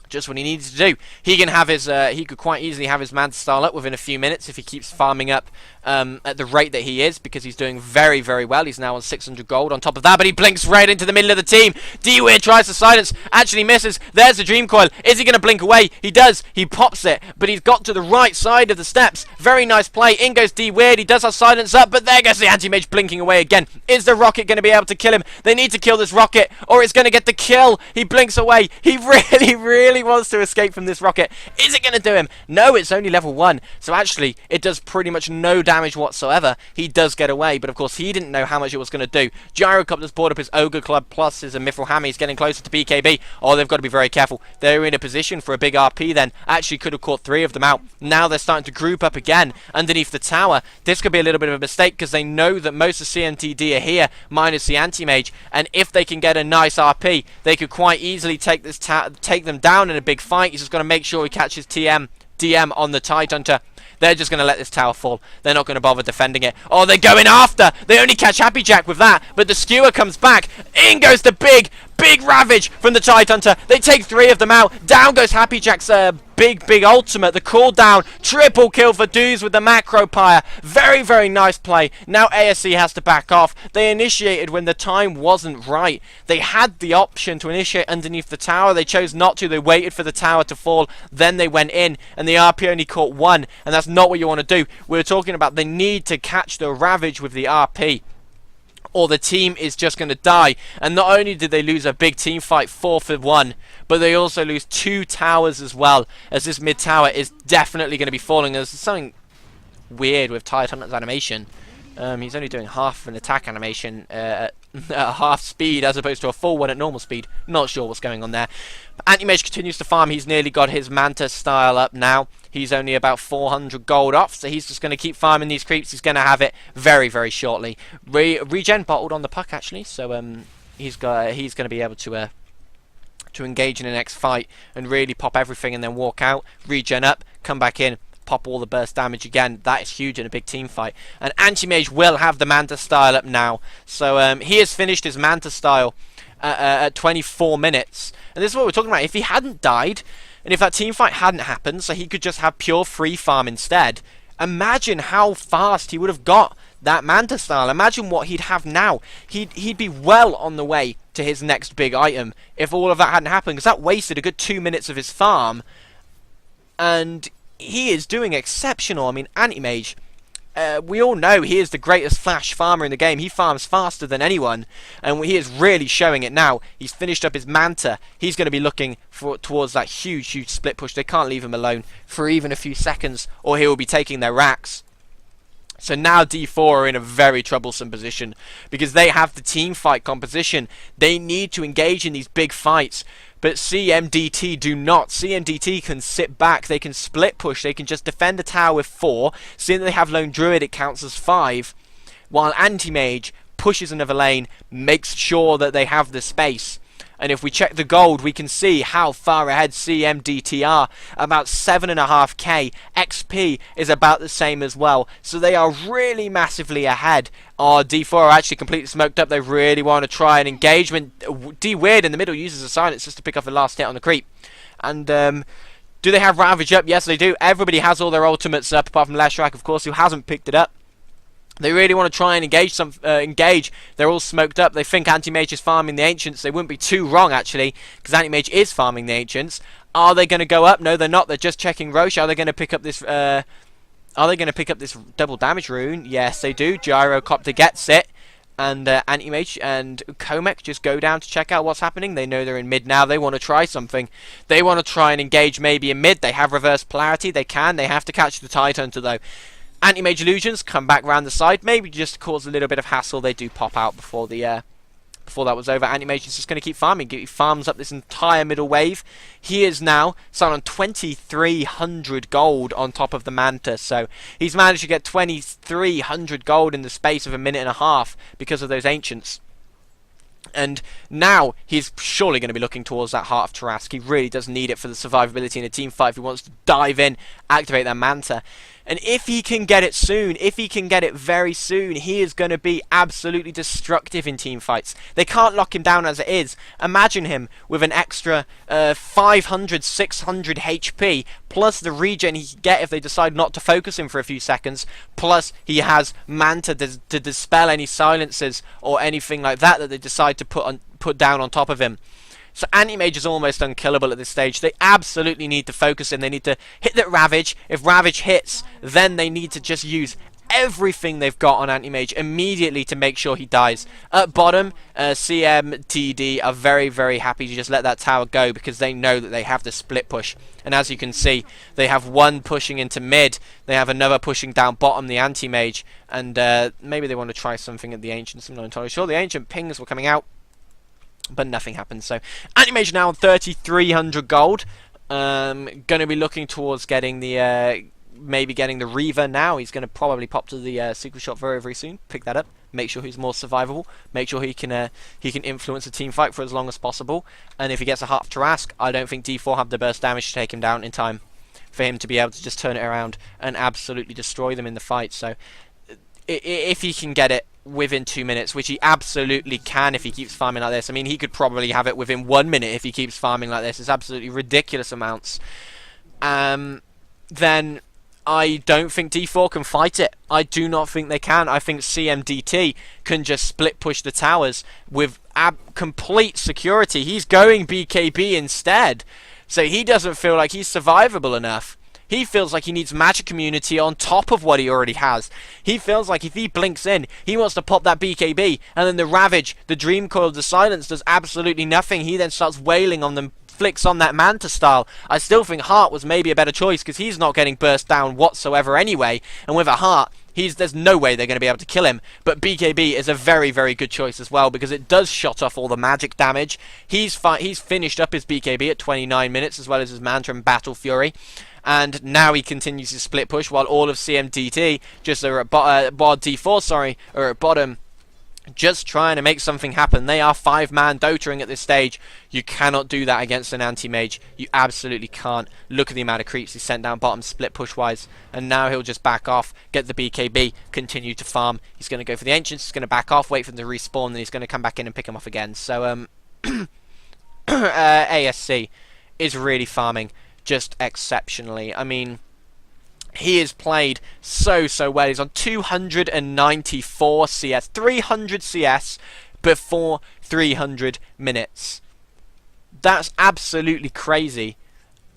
Just what he needs to do. He can have his. He could quite easily have his Manta style up within a few minutes if he keeps farming up at the rate that he is, because he's doing very, very well. He's now on 600 gold on top of that, but he blinks right into the middle of the team. D-Weird tries to silence, actually misses. There's the Dream Coil. Is he going to blink away? He does. He pops it, but he's got to the right side of the steps. Very nice play. In goes D-Weird. He does have silence up, but there goes the Anti-Mage blinking away again. Is the rocket going to be able to kill him? They need to kill this rocket, or it's going to get the kill. He blinks away. He really, really wants to escape from this rocket. Is it going to do him? No, it's only level 1. So actually, it does pretty much no damage whatsoever. He does get away, but of course, he didn't know how much it was going to do. Gyrocopter's brought up his Ogre Club plus his Mithril Hammer. He's getting closer to BKB. Oh, they've got to be very careful. They're in a position for a big RP then. Actually, could have caught 3 of them out. Now they're starting to group up again underneath the tower. This could be a little bit of a mistake because they know that most of CMTD are here, minus the Anti-Mage. And if they can get a nice RP, they could quite easily take them down in a big fight. He's just going to make sure he catches DM on the Tidehunter. They're just going to let this tower fall. They're not going to bother defending it. Oh, they're going after. They only catch Happy Jack with that. But the skewer comes back. In goes the big Ravage from the Tidehunter. They take 3 of them out. Down goes Happy Jack's big ultimate. The cooldown. Triple kill for Dudes with the Macro Pyre. Very, very nice play. Now ASC has to back off. They initiated when the time wasn't right. They had the option to initiate underneath the tower. They chose not to. They waited for the tower to fall. Then they went in. And the RP only caught 1. And that's not what you want to do. We were talking about they need to catch the Ravage with the RP, or the team is just going to die. And not only did they lose a big team fight 4 for 1, but they also lose 2 towers as well, as this mid tower is definitely going to be falling. There's something weird with Tidehunter's animation. He's only doing half of an attack animation at half speed as opposed to a full one at normal speed. Not sure what's going on there. Anti-Mage continues to farm. He's nearly got his Manta style up now. He's only about 400 gold off, so he's just going to keep farming these creeps. He's going to have it very, very shortly. Regen bottled on the puck actually, so he's going to be able to engage in the next fight and really pop everything and then walk out, regen up, come back in, pop all the burst damage again. That is huge in a big team fight. And Anti-Mage will have the Manta style up now. So he has finished his Manta style at 24 minutes. And this is what we're talking about. If he hadn't died, and if that team fight hadn't happened, so he could just have pure free farm instead, imagine how fast he would have got that Manta style. Imagine what he'd have now. He'd be well on the way to his next big item if all of that hadn't happened, because that wasted a good 2 minutes of his farm. And he is doing exceptional. I mean, Anti-Mage, we all know he is the greatest flash farmer in the game. He farms faster than anyone, and he is really showing it now. He's finished up his Manta. He's going to be looking towards that huge split push. They can't leave him alone for even a few seconds, or he will be taking their racks. So now D4 are in a very troublesome position because they have the team fight composition. They need to engage in these big fights, but CMDT do not. CMDT can sit back, they can split push, they can just defend the tower with 4. Since they have Lone Druid, it counts as 5, while Anti-Mage pushes another lane, makes sure that they have the space. And if we check the gold, we can see how far ahead CMDT are. About 7.5k. XP is about the same as well. So they are really massively ahead. D4 are actually completely smoked up. They really want to try an engagement. D-Weird in the middle uses a silence just to pick up the last hit on the creep. And do they have Ravage up? Yes, they do. Everybody has all their ultimates up, apart from Leshrak, of course, who hasn't picked it up. They really want to try and engage. They're all smoked up. They think Anti-Mage is farming the Ancients. They wouldn't be too wrong, actually, because Anti-Mage is farming the Ancients. Are they going to go up? No, they're not. They're just checking Roche. Are they going to pick up this... Are they going to pick up this double damage rune? Yes, they do. Gyrocopter gets it. And Anti-Mage and Comek just go down to check out what's happening. They know they're in mid now. They want to try something. They want to try and engage maybe in mid. They have reverse polarity. They can. They have to catch the Tide Hunter, though. Anti-Mage Illusions come back round the side, maybe just to cause a little bit of hassle. They do pop out before the before that was over. Anti-Mage is just going to keep farming. He farms up this entire middle wave. He is now starting on 2,300 gold on top of the Manta. So he's managed to get 2,300 gold in the space of a minute and a half because of those Ancients. And now he's surely going to be looking towards that Heart of Tarask. He really does need it for the survivability in a team fight if he wants to dive in, activate that Manta. And if he can get it soon, if he can get it very soon, he is going to be absolutely destructive in team fights. They can't lock him down as it is. Imagine him with an extra 500, 600 HP, plus the regen he can get if they decide not to focus him for a few seconds, plus he has Manta to dispel any silences or anything like that they decide to put down on top of him. So Anti-Mage is almost unkillable at this stage. They absolutely need to focus him. They need to hit that Ravage. If Ravage hits, then they need to just use everything they've got on Anti-Mage immediately to make sure he dies. At bottom, CMDT are very, very happy to just let that tower go because they know that they have the split push. And as you can see, they have one pushing into mid. They have another pushing down bottom, the Anti-Mage. And maybe they want to try something at the Ancients. I'm not entirely sure. The Ancient pings were coming out, but nothing happened. So Anti-Mage now on 3,300 gold. Going to be looking towards getting the maybe getting the Reaver now. He's going to probably pop to the Secret Shop very, very soon. Pick that up. Make sure he's more survivable. Make sure he can influence a team fight for as long as possible. And if he gets a Heart of Tarask, I don't think D4 have the burst damage to take him down in time for him to be able to just turn it around and absolutely destroy them in the fight. So if he can get it within 2 minutes, which he absolutely can if he keeps farming like this. I mean, he could probably have it within 1 minute if he keeps farming like this. It's absolutely ridiculous amounts. Then I don't think D4 can fight it. I do not think they can. I think CMDT can just split push the towers with complete security. He's going BKB instead, so he doesn't feel like he's survivable enough. He feels like he needs magic immunity on top of what he already has. He feels like if he blinks in, he wants to pop that BKB, and then the Ravage, the Dream Coil, the Silence does absolutely nothing. He then starts wailing on them, flicks on that Manta style. I still think Heart was maybe a better choice because he's not getting burst down whatsoever anyway, and with a Heart, there's no way they're going to be able to kill him. But BKB is a very, very good choice as well because it does shut off all the magic damage. He's finished up his BKB at 29 minutes as well as his Manta and Battle Fury. And now he continues to split push while all of CMDT just are at D4, are at bottom, just trying to make something happen. They are 5-man Dotering at this stage. You cannot do that against an Anti-Mage. You absolutely can't. Look at the amount of creeps he sent down bottom split push wise. And now he'll just back off, get the BKB, continue to farm. He's going to go for the Ancients, he's going to back off, wait for them to respawn, then he's going to come back in and pick him off again. So ASC is really farming just exceptionally. I mean, he has played so well. He's on 294 CS, 300 CS before 300 minutes. That's absolutely crazy.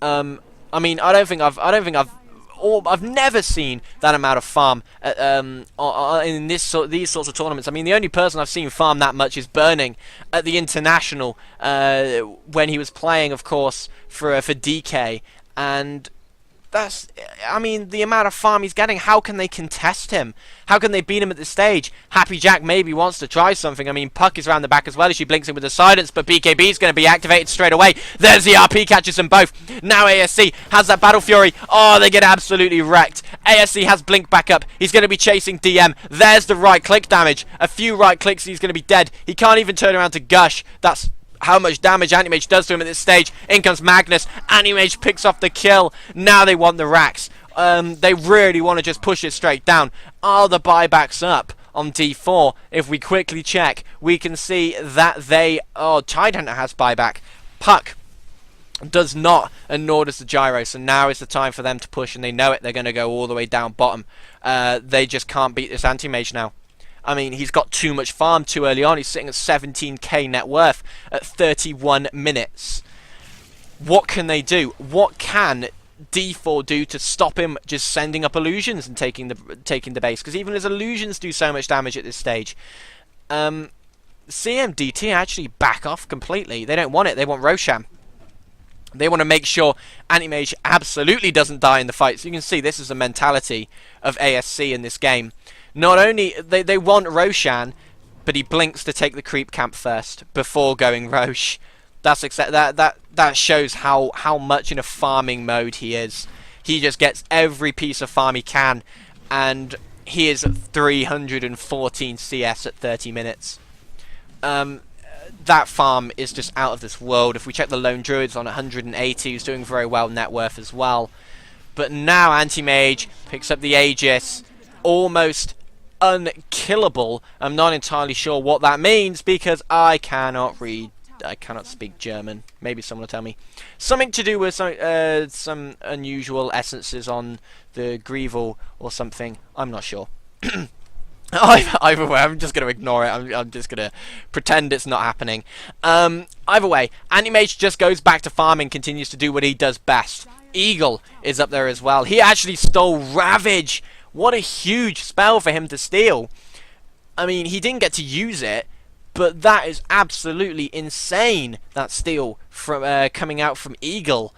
I mean, I've never seen that amount of farm in these sorts of tournaments. I mean, the only person I've seen farm that much is Burning at the International when he was playing, of course, for DK, and that's, I mean, the amount of farm he's getting. How can they contest him? How can they beat him at this stage? Happy Jack maybe wants to try something. I mean, Puck is around the back as well as she blinks in with the Silence, but BKB is going to be activated straight away. There's the RP, catches them both. Now ASC has that Battle Fury. Oh, they get absolutely wrecked. ASC has Blink back up. He's going to be chasing DM. There's the right click damage. A few right clicks, he's going to be dead. He can't even turn around to Gush. That's how much damage Anti-Mage does to him at this stage. In comes Magnus. Anti-Mage picks off the kill. Now they want the racks. They really want to just push it straight down. Are the buybacks up on D4? If we quickly check, we can see that they... Oh, Tidehunter has buyback. Puck Does not, and nor does the gyro. So now is the time for them to push, and they know it. They're going to go all the way down bottom. They just can't beat this anti-mage now. I mean, he's got too much farm too early on. He's sitting at 17k net worth at 31 minutes. What can they do? What can D4 do to stop him just sending up illusions and taking the base? Because even his illusions do so much damage at this stage. CMDT actually back off completely. They don't want it. They want Roshan. They want to make sure Anti-Mage absolutely doesn't die in the fight. So you can see this is the mentality of ASC in this game. Not only they want Roshan, but he blinks to take the creep camp first before going Roche. That shows how much in a farming mode he is. He just gets every piece of farm he can, and he is at 314 CS at 30 minutes. That farm is just out of this world. If we check the lone druids on 180, he's doing very well net worth as well. But now Anti-Mage picks up the Aegis, almost unkillable. I'm not entirely sure what that means because I cannot speak German. Maybe someone will tell me. Something to do with some unusual essences on the Grieval or something. I'm not sure. Either way, I'm just going to ignore it. I'm just going to pretend it's not happening. Either way, Anti-Mage just goes back to farming, continues to do what he does best. Eagle is up there as well. He actually stole Ravage. What a huge spell for him to steal. I mean, he didn't get to use it, but that is absolutely insane, that steal from coming out from Eagle.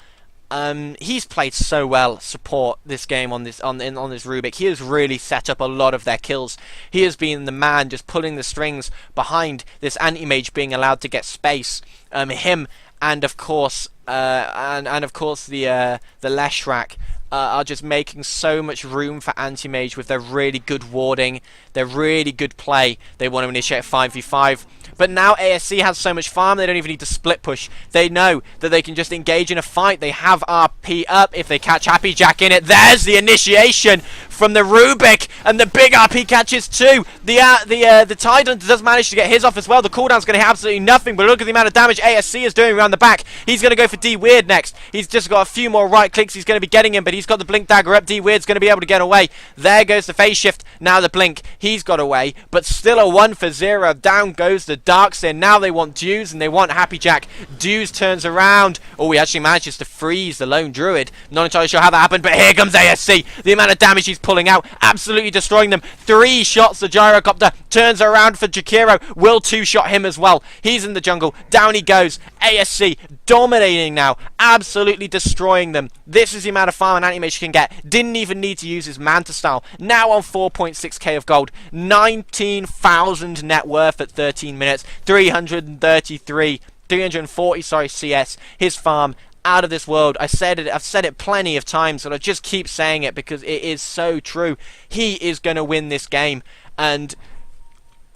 He's played so well support this game on this Rubik. He has really set up a lot of their kills. He has been the man just pulling the strings behind this Anti-Mage being allowed to get space. Him and of course the Leshrac are just making so much room for Anti-Mage with their really good warding, their really good play. They want to initiate 5v5. But now ASC has so much farm, they don't even need to split push. They know that they can just engage in a fight. They have RP up. If they catch Happy Jack in it, there's the initiation from the Rubik, and the big RP catches too. The Tidal does manage to get his off as well. The cooldown's going to hit absolutely nothing, but look at the amount of damage ASC is doing around the back. He's going to go for D-Weird next. He's just got a few more right clicks. He's going to be getting him, but he's got the blink dagger up. D-Weird's going to be able to get away. There goes the phase shift. Now the blink. He's got away, but still a 1-for-0. Down goes the Darksin. Now they want Dews and they want Happy Jack. Dews turns around. Oh, he actually manages to freeze the lone druid. Not entirely sure how that happened, but here comes ASC. The amount of damage he's pulling out, absolutely destroying them. 3 shots. The gyrocopter turns around for Jakiro. Will 2-shot him as well. He's in the jungle. Down he goes. ASC dominating now, absolutely destroying them. This is the amount of farm an Anti-Mage can get. Didn't even need to use his Manta style. Now on 4.6k of gold, 19,000 net worth at 13 minutes, 340 CS. His farm out of this world. I've said it plenty of times, and I just keep saying it because it is so true. He is going to win this game, and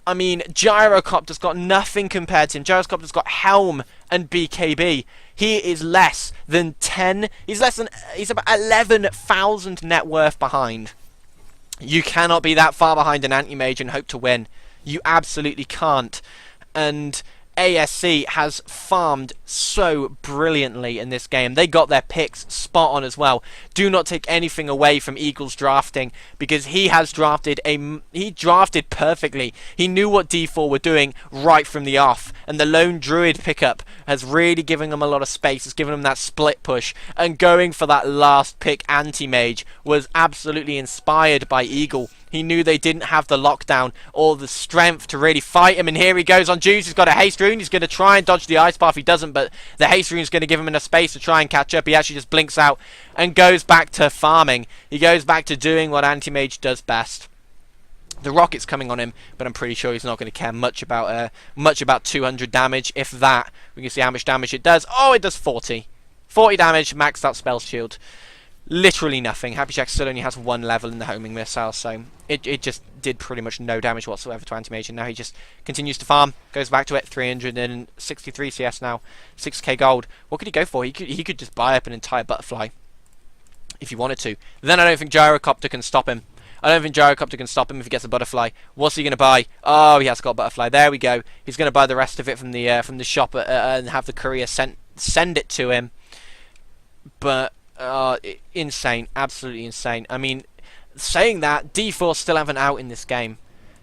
I mean, Gyrocopter's got nothing compared to him. Gyrocopter's got Helm and BKB. He is less than 10. He's about 11,000 net worth behind. You cannot be that far behind an Anti-Mage and hope to win. You absolutely can't. And ASC has farmed so brilliantly in this game. They got their picks spot on as well. Do not take anything away from Eagle's drafting, because he drafted perfectly. He knew what D4 were doing right from the off, and the lone druid pickup has really given them a lot of space. It's given them that split push, and going for that last pick Anti-Mage was absolutely inspired by Eagle. He knew they didn't have the lockdown or the strength to really fight him. And here he goes on Juice. He's got a haste rune. He's going to try and dodge the ice path. He doesn't, but the haste rune is going to give him enough space to try and catch up. He actually just blinks out and goes back to farming. He goes back to doing what Anti-Mage does best. The rocket's coming on him, but I'm pretty sure he's not going to care much about 200 damage, if that. We can see how much damage it does. Oh, it does 40. 40 damage, maxed out spell shield. Literally nothing. Happy Jack still only has 1 level in the homing missile, so it just did pretty much no damage whatsoever to Anti-Mage, and now he just continues to farm, goes back to it. 363 CS now, 6k gold. What could he go for? He could just buy up an entire butterfly if he wanted to. Then I don't think Gyrocopter can stop him. I don't think Gyrocopter can stop him if he gets a butterfly. What's he going to buy? Oh, he has got a butterfly. There we go. He's going to buy the rest of it from the shop and have the courier send it to him. but insane, absolutely insane. I mean, saying that, D4 still have an out in this game.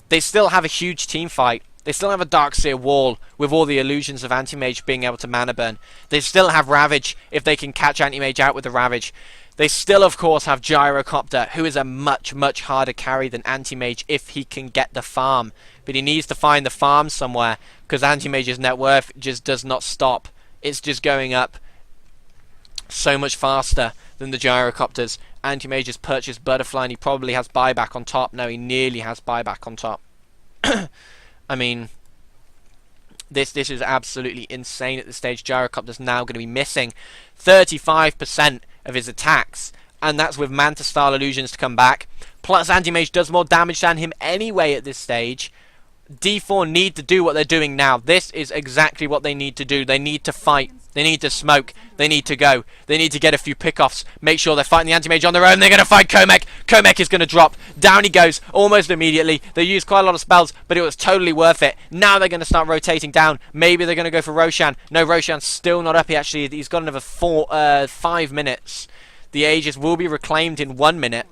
They still have a huge team fight. They still have a Darkseer wall with all the illusions of Anti-Mage being able to mana burn. They still have Ravage if they can catch Anti-Mage out with the Ravage. They still, of course, have Gyrocopter, who is a much, much harder carry than Anti-Mage if he can get the farm. But he needs to find the farm somewhere, because Anti-Mage's net worth just does not stop. It's just going up so much faster than the Gyrocopters. Anti-Mage has purchased Butterfly, and he probably has buyback on top. No, he nearly has buyback on top. I mean, this is absolutely insane at this stage. Gyrocopter's now going to be missing 35% of his attacks, and that's with Manta-style illusions to come back. Plus, Anti-Mage does more damage than him anyway at this stage. D4 need to do what they're doing now. This is exactly what they need to do. They need to fight. They need to smoke. They need to go. They need to get a few pickoffs. Make sure they're fighting the Anti-Mage on their own. They're going to fight Komek. Komek is going to drop. Down he goes almost immediately. They used quite a lot of spells, but it was totally worth it. Now they're going to start rotating down. Maybe they're going to go for Roshan. No, Roshan's still not up. He's got another 5 minutes. The Aegis will be reclaimed in 1 minute.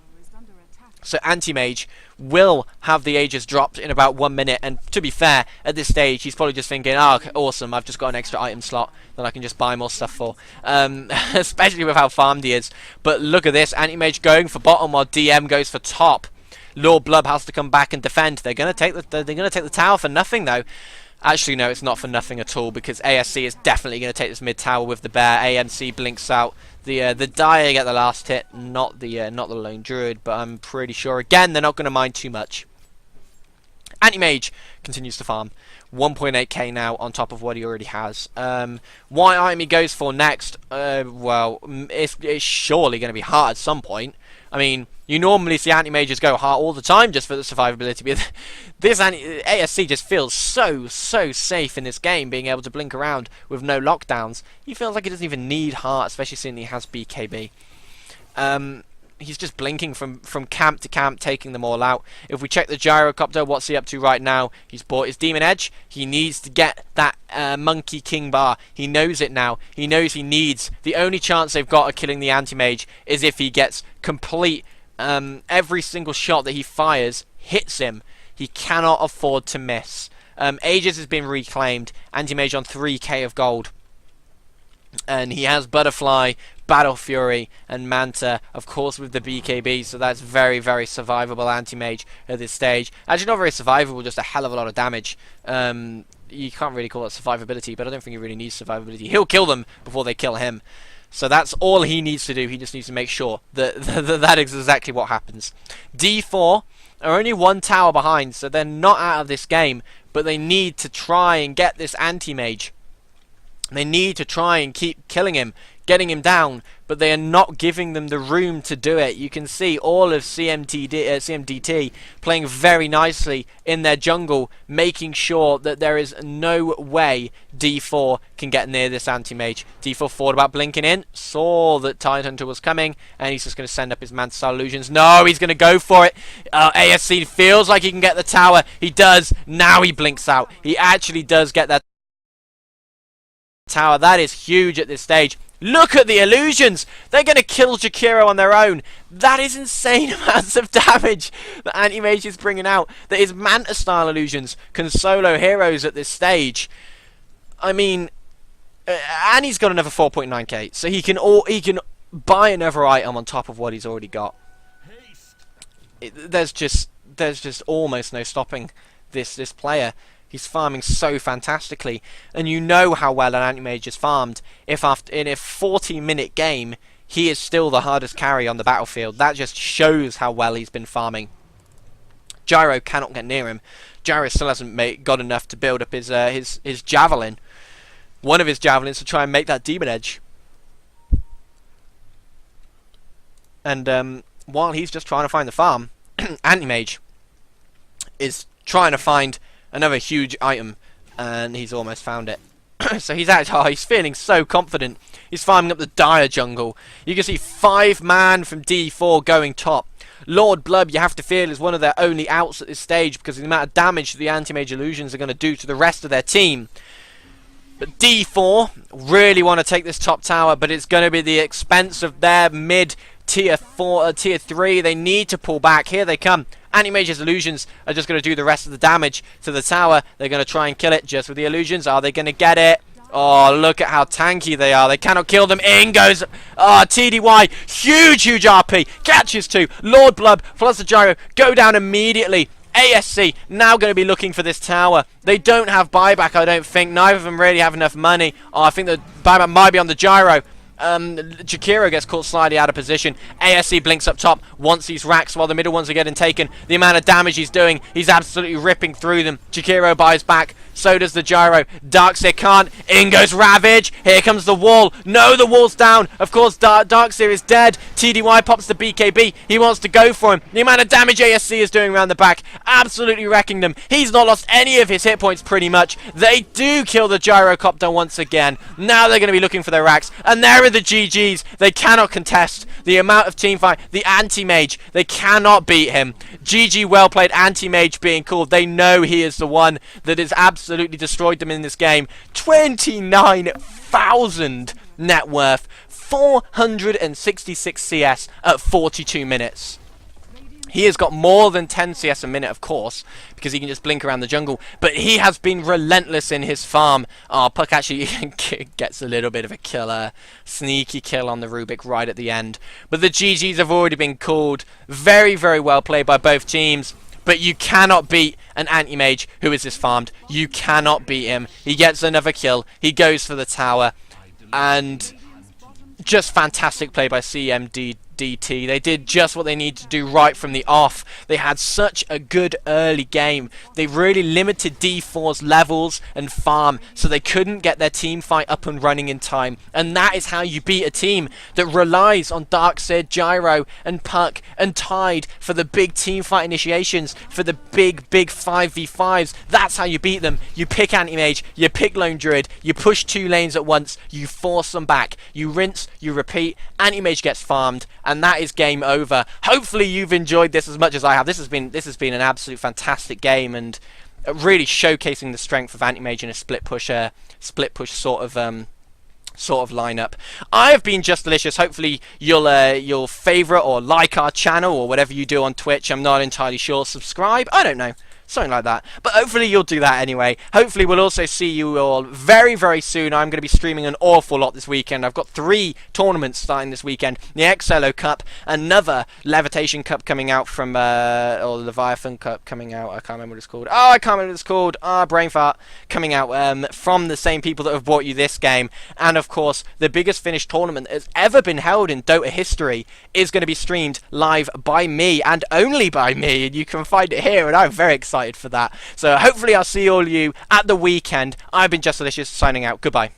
So Anti-Mage will have the Aegis dropped in about 1 minute, and to be fair, at this stage he's probably just thinking, oh, awesome, I've just got an extra item slot that I can just buy more stuff for, especially with how farmed he is. But look at this, Anti-Mage going for bottom while DM goes for top. Lord Blub has to come back and defend. They're going to take the tower for nothing though. Actually, no, it's not for nothing at all, because ASC is definitely going to take this mid tower with the bear. AMC blinks out. The Dire get the last hit, not the Lone Druid, but I'm pretty sure again they're not going to mind too much. Anti-Mage continues to farm 1.8k now on top of what he already has. What item he goes for next? Well, it's surely going to be heart at some point. I mean, you normally see Anti-Mages go heart all the time just for the survivability, but this ASC just feels so safe in this game, being able to blink around with no lockdowns. He feels like he doesn't even need heart, especially seeing he has BKB. He's just blinking from camp to camp, taking them all out. If we check the Gyrocopter, what's he up to right now? He's bought his Demon Edge. He needs to get that Monkey King bar. He knows it now. He knows he needs. The only chance they've got of killing the Anti-Mage is if he gets complete. Every single shot that he fires hits him. He cannot afford to miss. Aegis has been reclaimed. Anti-Mage on 3k of gold. And he has Butterfly, Battle Fury, and Manta, of course, with the BKB, so that's very survivable Anti-Mage at this stage. Actually, not very survivable, just a hell of a lot of damage. You can't really call it survivability, but I don't think he really needs survivability. He'll kill them before they kill him. So that's all he needs to do. He just needs to make sure that that is exactly what happens. D4 are only 1 tower behind, so they're not out of this game, but they need to try and get this Anti-Mage. They need to try and keep killing him, getting him down, but they are not giving them the room to do it. You can see all of CMDT playing very nicely in their jungle, making sure that there is no way D4 can get near this Anti-Mage. D4 thought about blinking in, saw that Tidehunter was coming, and he's just going to send up his Manta-style illusions. No, he's going to go for it. ASC feels like he can get the tower. He does. Now he blinks out. He actually does get that tower. That is huge at this stage. Look at the illusions. They're going to kill Jakiro on their own. That is insane amounts of damage that Anti-Mage is bringing out. That his Manta-style illusions can solo heroes at this stage. I mean, and he's got another 4.9k, so he can buy another item on top of what he's already got. There's just almost no stopping this player. He's farming so fantastically, and you know how well an Anti-Mage is farmed. If in a 40-minute game, he is still the hardest carry on the battlefield. That just shows how well he's been farming. Gyro cannot get near him. Gyro still hasn't got enough to build up his javelin. One of his javelins to try and make that Demon Edge. And while he's just trying to find the farm, Anti-Mage is trying to find another huge item, and he's almost found it. So he's feeling so confident. He's farming up the Dire jungle. You can see 5-man from D4 going top. Lord Blub, you have to feel, is one of their only outs at this stage because of the amount of damage the Anti-Mage illusions are going to do to the rest of their team. But D4 really want to take this top tower, but it's going to be the expense of their mid tier 4, tier 3. They need to pull back. Here they come. Anti-Mage's illusions are just going to do the rest of the damage to the tower. They're going to try and kill it just with the illusions. Are they going to get it? Oh, look at how tanky they are. They cannot kill them. In goes TDY. Huge RP. Catches 2. Lord Blub plus the gyro go down immediately. ASC now going to be looking for this tower. They don't have buyback, I don't think. Neither of them really have enough money. Oh, I think the buyback might be on the gyro. Jakiro gets caught slightly out of position. ASC blinks up top, wants these racks while the middle ones are getting taken. The amount of damage he's doing, he's absolutely ripping through them. Jakiro buys back, so does the gyro. Darkseer can't. In goes Ravage. Here comes the wall. No, the wall's down. Of course, Darkseer is dead. TDY pops the BKB. He wants to go for him. The amount of damage ASC is doing around the back, absolutely wrecking them. He's not lost any of his hit points pretty much. They do kill the gyrocopter once again. Now they're going to be looking for their racks, and there are the GGs. They cannot contest the amount of team fight. The anti-mage, they cannot beat him. GG, well played. Anti-mage being called. They know he is the one that has absolutely destroyed them in this game. 29,000 net worth, 466 CS at 42 minutes. He has got more than 10 CS a minute, of course, because he can just blink around the jungle. But he has been relentless in his farm. Oh, Puck actually gets a little bit of a killer. Sneaky kill on the Rubik right at the end. But the GGs have already been called. Very, very well played by both teams. But you cannot beat an anti-mage who is this farmed. You cannot beat him. He gets another kill. He goes for the tower. And just fantastic play by CMDT. They did just what they needed to do right from the off. They had such a good early game. They really limited D4's levels and farm, so they couldn't get their team fight up and running in time. And that is how you beat a team that relies on Darkseer, Gyro and Puck and Tide for the big team fight initiations, for the big 5v5s. That's how you beat them. You pick anti-mage, you pick lone druid, you push 2 lanes at once, you force them back, you rinse, you repeat, anti-mage gets farmed, and that is game over. Hopefully you've enjoyed this as much as I have. This has been an absolute fantastic game, and really showcasing the strength of anti-mage in a split push sort of lineup. I have been justDelicious. Hopefully you'll favourite or like our channel or whatever you do on Twitch. I'm not entirely sure. Subscribe. I don't know. Something like that. But hopefully you'll do that anyway. Hopefully we'll also see you all very, very soon. I'm going to be streaming an awful lot this weekend. I've got 3 tournaments starting this weekend. The XLO Cup, another Levitation Cup coming out from, or Leviathan Cup coming out. I can't remember what it's called. Oh, I can't remember what it's called. Brain fart. Coming out from the same people that have brought you this game. And of course, the biggest Finnish tournament that's ever been held in Dota history is going to be streamed live by me, and only by me. And you can find it here, and I'm very excited for that. So hopefully I'll see all you at the weekend. I've been justDelicious, signing out. Goodbye.